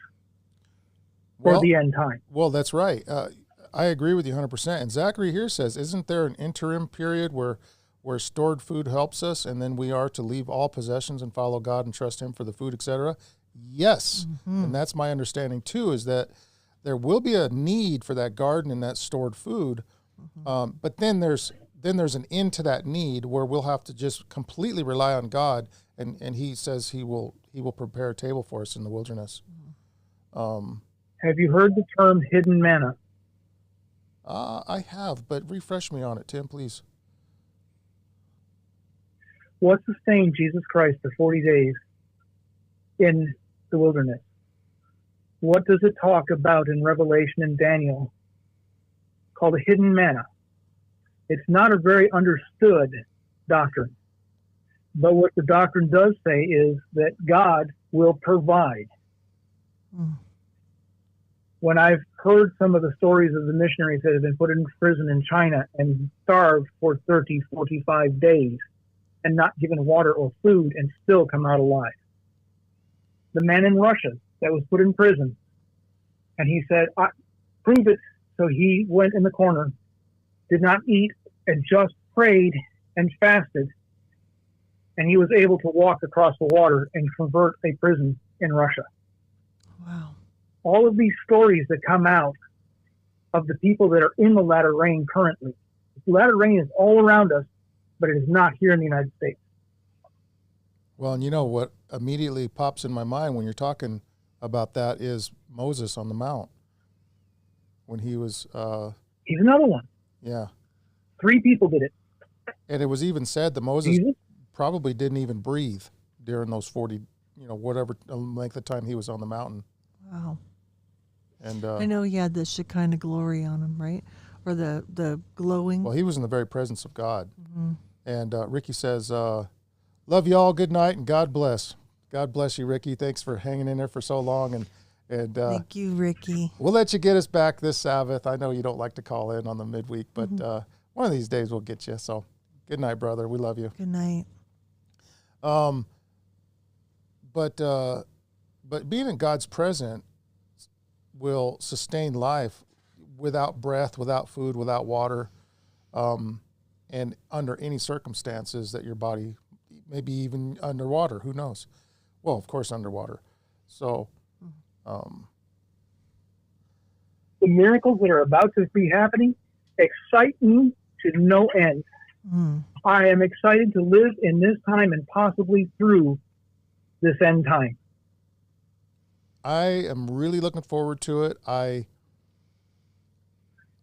for the end time. Well, that's right. I agree with you 100%. And Zachary here says, isn't there an interim period where stored food helps us, and then we are to leave all possessions and follow God and trust him for the food, etc.? Yes. Mm-hmm. And that's my understanding too, is that there will be a need for that garden and that stored food. Mm-hmm. But then there's an end to that need where we'll have to just completely rely on God, and he says he will prepare a table for us in the wilderness. Have you heard the term hidden manna? I have, but refresh me on it, Tim, please. What sustained Jesus Christ for 40 days in the wilderness? what does it talk about in Revelation and Daniel called a hidden manna? It's not a very understood doctrine. But what the doctrine does say is that God will provide. When I've heard some of the stories of the missionaries that have been put in prison in China and starved for 30, 45 days and not given water or food and still come out alive. The man in Russia that was put in prison, and he said, prove it. So he went in the corner, did not eat, and just prayed and fasted, and he was able to walk across the water and convert a prison in Russia. Wow. All of these stories that come out of the people that are in the latter rain currently. The latter rain is all around us, but it is not here in the United States. Well, and you know what immediately pops in my mind when you're talking about that is Moses on the Mount. When he was... He's another one. Yeah. 3 people did it. And it was even said that Moses probably didn't even breathe during those 40, whatever length of time he was on the mountain. Wow. And I know he had the Shekinah glory on him, right? Or the glowing. Well, he was in the very presence of God. Mm-hmm. And Ricky says, love you all, good night, and God bless. God bless you, Ricky. Thanks for hanging in there for so long. And thank you, Ricky. We'll let you get us back this Sabbath. I know you don't like to call in on the midweek, but one of these days we'll get you. So good night, brother. We love you. Good night. But being in God's presence will sustain life without breath, without food, without water, and under any circumstances that your body, maybe even underwater, who knows? Well, of course, underwater. So, the miracles that are about to be happening excite me to no end. I am excited to live in this time and possibly through this end time. I am really looking forward to it. I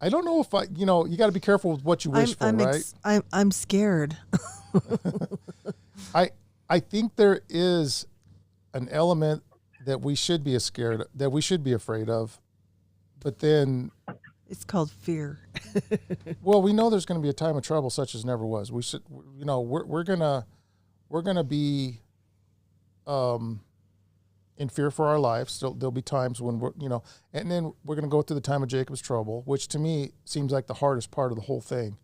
don't know if you got to be careful with what you wish for, right? I'm scared. I think there is an element that we should be afraid of, but then it's called fear. Well, we know there's going to be a time of trouble such as never was. We should, we're gonna be in fear for our lives. So there'll be times when and then we're going to go through the time of Jacob's trouble, which to me seems like the hardest part of the whole thing.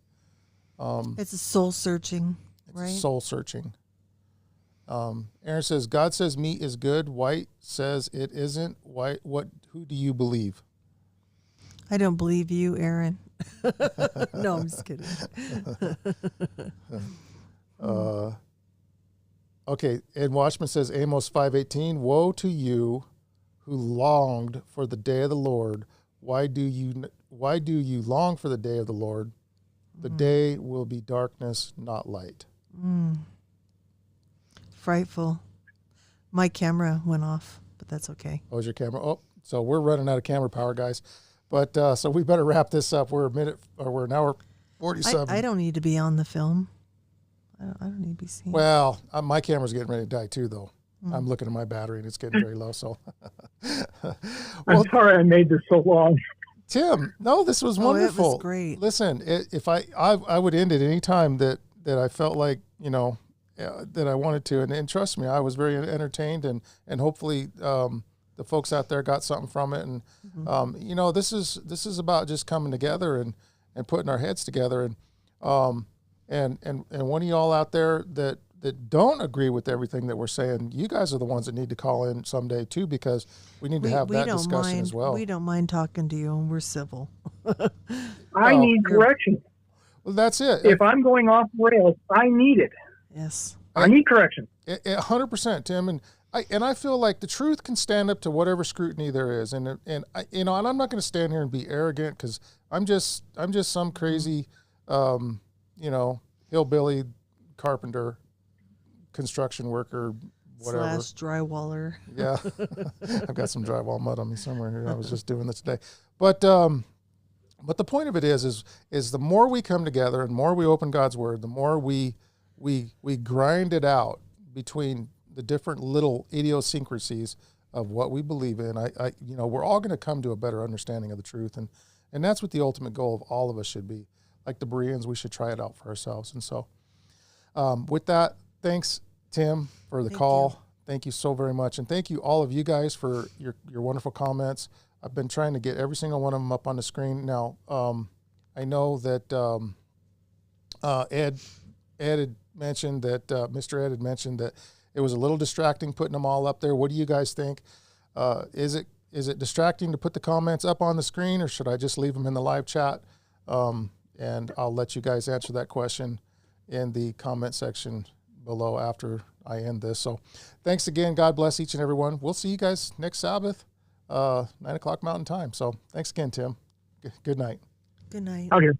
It's a soul searching, right? Soul searching. Aaron says, God says meat is good. White says it isn't. Who do you believe? I don't believe you, Aaron. No, I'm just kidding. Okay, and Watchman says, Amos 5:18, woe to you who longed for the day of the Lord. Why do you long for the day of the Lord? The day will be darkness, not light. Frightful. My camera went off, but that's okay. Oh, is your camera? Oh, so we're running out of camera power, guys. But so we better wrap this up. We're an hour 47. I don't need to be on the film. I don't need to be seen. Well, my camera's getting ready to die too, though. I'm looking at my battery and it's getting very low. So, I'm sorry I made this so long. Tim, no, this was wonderful. It was great. Listen, if I would end it any time that I felt like that I wanted to, and trust me, I was very entertained, and hopefully the folks out there got something from it. And this is about just coming together and putting our heads together, and one of y'all out there that don't agree with everything that we're saying, you guys are the ones that need to call in someday too, because we need to have that discussion as well. We don't mind talking to you, and we're civil. I need correction. Well, that's it. If I'm going off rails, I need it. Yes. I need correction. 100%, Tim, and I feel like the truth can stand up to whatever scrutiny there is, and I'm not going to stand here and be arrogant, because I'm just some crazy, hillbilly carpenter, construction worker, whatever. / drywaller. Yeah, I've got some drywall mud on me somewhere here. I was just doing this today, but the point of it is the more we come together and more we open God's word, the more we grind it out between the different little idiosyncrasies of what we believe in. We're all going to come to a better understanding of the truth, and that's what the ultimate goal of all of us should be. Like the Bereans, we should try it out for ourselves. And so, with that, thanks, Tim, for the call. Thank you so very much, and thank you all of you guys for your wonderful comments. I've been trying to get every single one of them up on the screen now. I know that Ed had mentioned that Mr. Ed had mentioned that it was a little distracting putting them all up there. What do you guys think? Is it distracting to put the comments up on the screen, or should I just leave them in the live chat? And I'll let you guys answer that question in the comment section below after I end this. So thanks again. God bless each and every one. We'll see you guys next Sabbath, 9 o'clock Mountain Time. So thanks again, Tim. Good night. Good night. Out here.